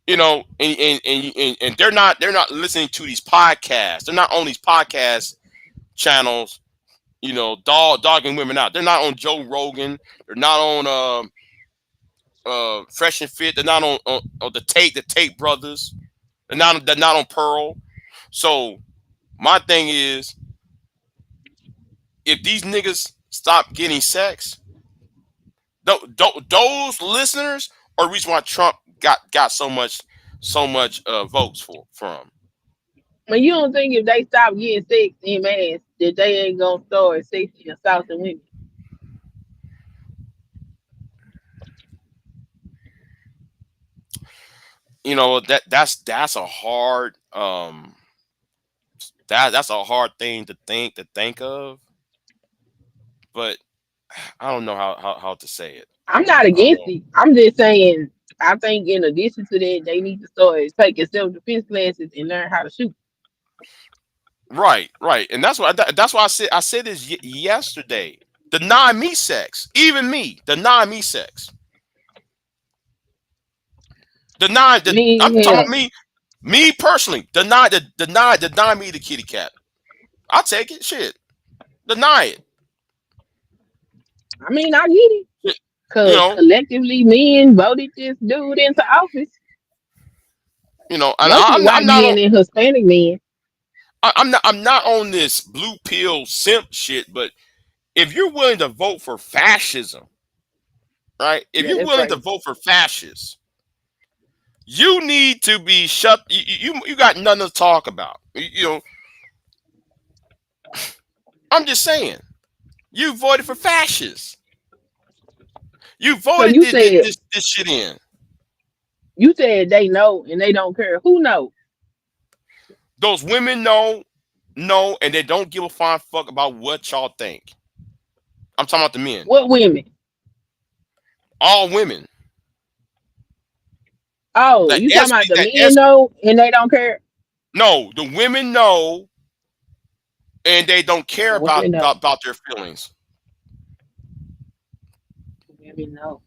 S1: And they're not listening to these podcasts. They're not on these podcast channels. Dogging women out. They're not on Joe Rogan. They're not on Fresh and Fit. They're not on the Tate brothers. They're not on Pearl. So my thing is, if these niggas stop getting sex, those listeners are the reason why Trump got so much votes from.
S3: But you don't think if they stop getting sex in mass that they ain't gonna start sexy assaulting women?
S1: That's a hard that's a hard thing to think of, but I don't know how to say it.
S3: I'm not against it. I'm just saying I think in addition to that they need to start taking self defense classes and learn how to shoot.
S1: Right, and that's why I said this yesterday. Deny me sex, even me. Deny me sex. I'm
S3: Me,
S1: talking about
S3: hell,
S1: me personally. Deny me the kitty cat. I'll take it. Shit, deny it.
S3: I mean I get it.
S1: You
S3: Cause
S1: know,
S3: collectively men voted this dude into office.
S1: and
S3: Mostly
S1: I'm
S3: white
S1: not on.
S3: men and Hispanic men.
S1: I'm not on this blue pill simp shit. But if you're willing to vote for fascism, right? If
S3: Yeah,
S1: you're
S3: that's
S1: willing to
S3: crazy.
S1: vote for fascists, you need to be shut. You got nothing to talk about. I'm just saying. You voted for fascists. You
S3: So
S1: voted this shit in.
S3: you said they know and they don't care. Who know?
S1: Those women know, and they don't give a fine fuck about what y'all think. I'm talking about the men.
S3: What women?
S1: All women.
S3: Oh,
S1: That
S3: you talking
S1: SB
S3: about the
S1: that
S3: men
S1: S
S3: know and they don't care?
S1: No, the women know and they don't care
S3: The
S1: about
S3: women know.
S1: about, about their feelings.
S3: The women know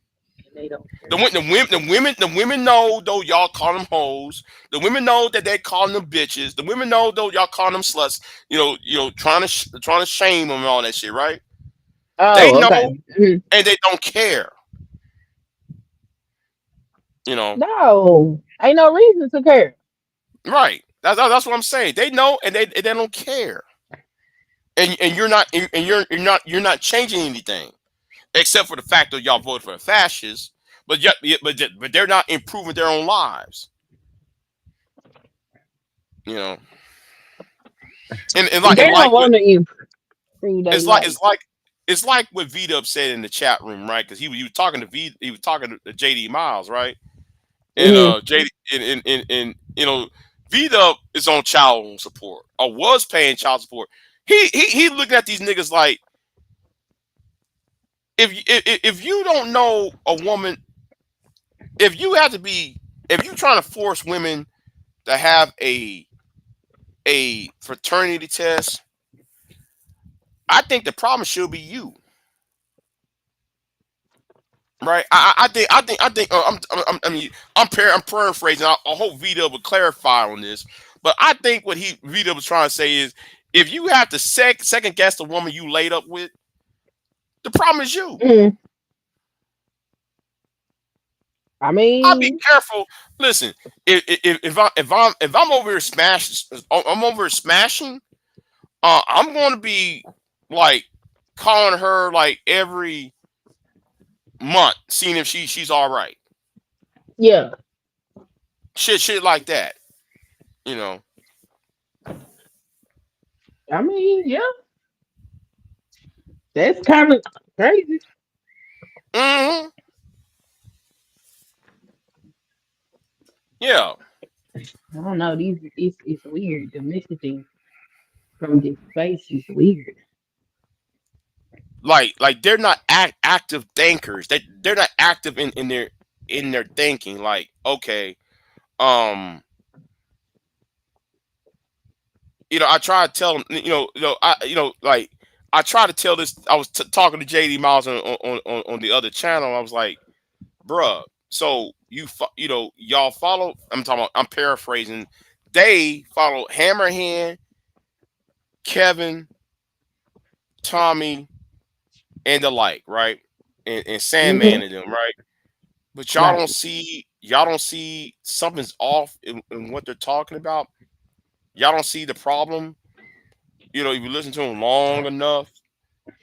S3: and they don't
S1: The,
S3: care.
S1: wo- the women the women know though y'all call them hoes. The women know that they calling them bitches. The women know though y'all calling them sluts. Trying to shame them and all that shit, right? They
S3: Oh, okay.
S1: know
S3: Mhm.
S1: and they don't care. You know,
S3: No, ain't no reason to care.
S1: right? That's what I'm saying. They know and they don't care. And you're not changing anything except for the fact that y'all voted for a fascist. But they're not improving their own lives. You know, and
S3: They
S1: like and
S3: don't
S1: like what
S3: want to improve their
S1: it's like
S3: life.
S1: it's like what V Dub said in the chat room, right? Because he was talking to he was talking to JD Miles, right? And
S3: Hmm.
S1: JD and V Dub is on child support or was paying child support. He looking at these niggas like if you don't know a woman, if you have to be if you trying to force women to have a fraternity test, I think the problem should be you. Right, I think. I'm paraphrasing. I hope Vito would clarify on this, but I think what Vito was trying to say is, if you have to second guess the woman you laid up with, the problem is you.
S3: Hmm. I
S1: I'll be
S3: mean,
S1: careful. Listen, if I'm over here I'm over here smashing. I'm going to be like calling her like every month, seeing if she's all right.
S3: yeah.
S1: Shit like that. You know.
S3: I mean, yeah. That's kind of crazy.
S1: Hmm. Yeah.
S3: I don't know. These it's weird. The messaging from this space is weird.
S1: Like they're not active thinkers. They're not active in their thinking. Like, okay, um, I try to tell them, like I try to tell this. I was talking to JD Miles on the other channel. I was like, bruh, so y'all follow. I'm talking about. I'm paraphrasing. They follow Hammerhand, Kevin, Tommy, and the like, right? And Sandman
S3: Hmm.
S1: and them, right? But
S3: Right.
S1: y'all don't see something's off in what they're talking about. Y'all don't see the problem. If you listen to them long enough,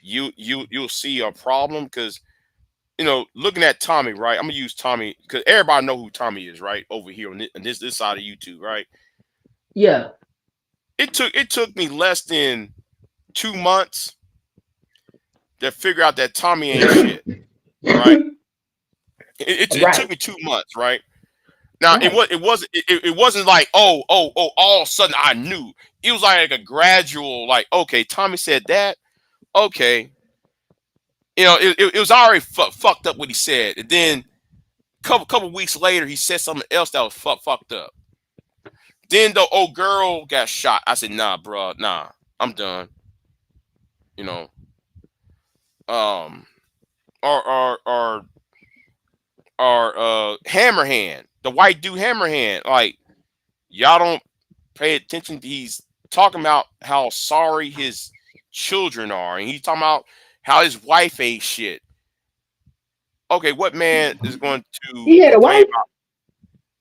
S1: you'll see a problem because looking at Tommy, right? I'm gonna use Tommy because everybody know who Tommy is, right? Over here on this side of YouTube, right?
S3: Yeah.
S1: It took me less than 2 months to figure out that Tommy ain't shit, right? It took
S3: Right.
S1: me 2 months, right? Now
S3: Right.
S1: it wasn't like all of a sudden I knew. It was like a gradual like, okay, Tommy said that, okay, it was already fucked up what he said, and then couple weeks later he said something else that was fucked up. Then the old girl got shot. I said, nah, bro, nah, I'm done. You know, um, or Hammerhand, the white dude Hammerhand, like y'all don't pay attention. He's talking about how sorry his children are, and he's talking about how his wife ain't shit. Okay, what man is going to
S3: He had a
S1: complain
S3: wife.
S1: about?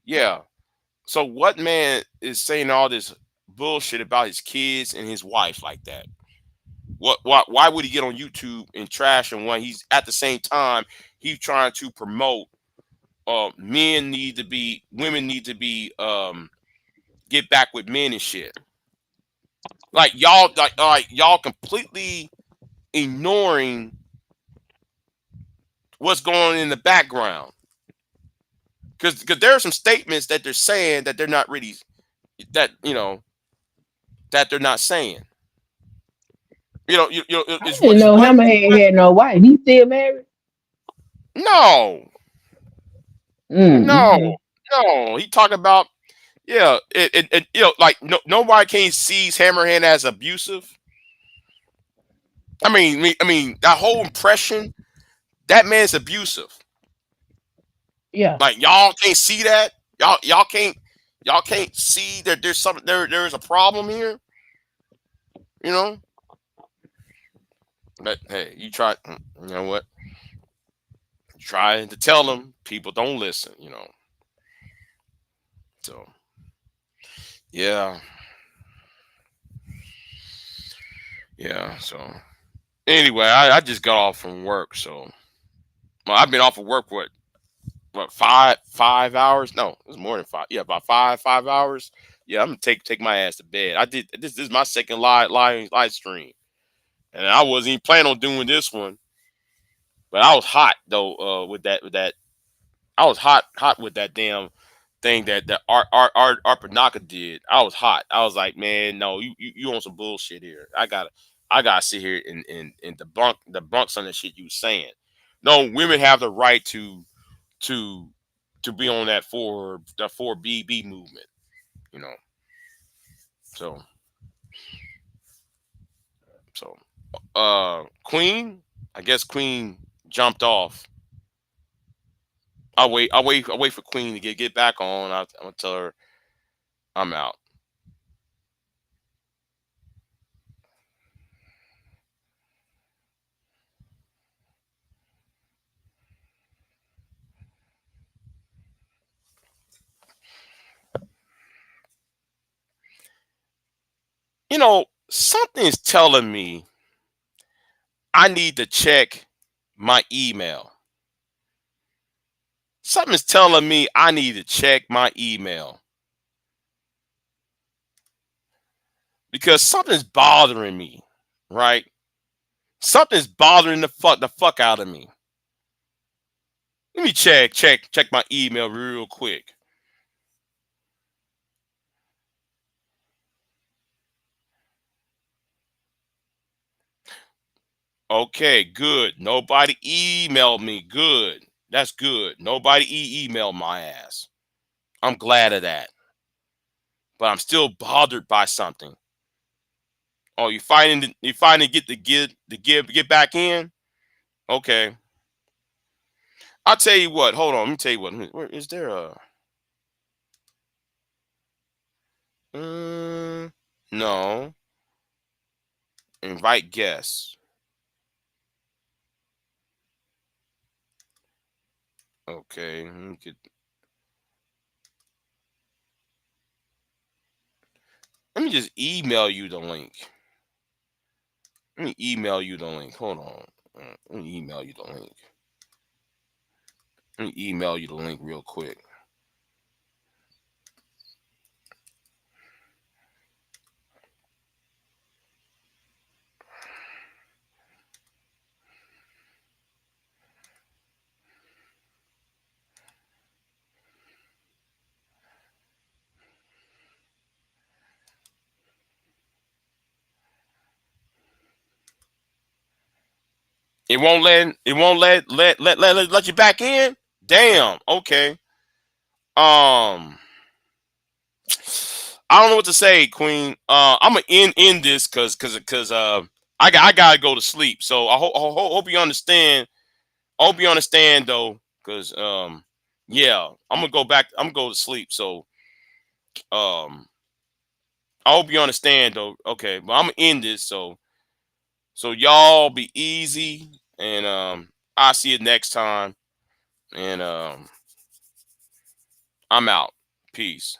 S1: Yeah. So what man is saying all this bullshit about his kids and his wife like that? Why would he get on YouTube and trash him when he's at the same time he's trying to promote women need to be get back with men and shit. Like y'all completely ignoring what's going on in the background. Because there are some statements that they're saying that they're not really that that they're not saying.
S3: I
S1: It's
S3: didn't know Hammerhead had no wife. He still married.
S1: no,
S3: Mm,
S1: no,
S3: okay.
S1: no. He talking about like nobody can sees Hammerhand as abusive. I mean that whole impression that man's abusive.
S3: Yeah.
S1: Like y'all can't see that. Y'all can't see that there's something there's a problem here. You know. But hey, you try. You know what? Trying to tell them, people don't listen. So yeah, yeah. So anyway, I just got off from work. So well, I've been off of work what 5 hours? No, it was more than five. Yeah, about 5 hours. Yeah, I'm gonna take my ass to bed. I did this. This is my second live stream, and I wasn't even planning on doing this one. But I was hot though. With that, I was hot with that damn thing that Art Panaka did. I was hot. I was like, man, no, you on some bullshit here. I gotta sit here and debunk some of the shit you saying. No, women have the right to to be on that four BB movement. You know, so so Queen, I guess Queen jumped off. I'll wait for Queen to get back on. I'm gonna tell her I'm out. Something's telling me I need to check my email. Something's telling me I need to check my email because something's bothering me, right? Something's bothering the fuck out of me. Let me check my email real quick. Okay, good. Nobody emailed me. Good. That's good. Nobody emailed my ass. I'm glad of that. But I'm still bothered by something. Oh, you finally get back in? Okay. I'll tell you what. Hold on. Let me tell you what. Where is there a no. Invite guests. Okay. Let me just email you the link. Let me email you the link. Hold on. Let me email you the link. Let me email you the link real quick. It won't let you back in? Damn. Okay. I don't know what to say, Queen. I'm gonna end this because I gotta go to sleep. So I hope you understand. I hope you understand though, because yeah, I'm gonna go back. I'm gonna go to sleep. So um I hope you understand though. Okay, but I'm gonna end this. So y'all be easy, and I'll see you next time. And I'm out. Peace.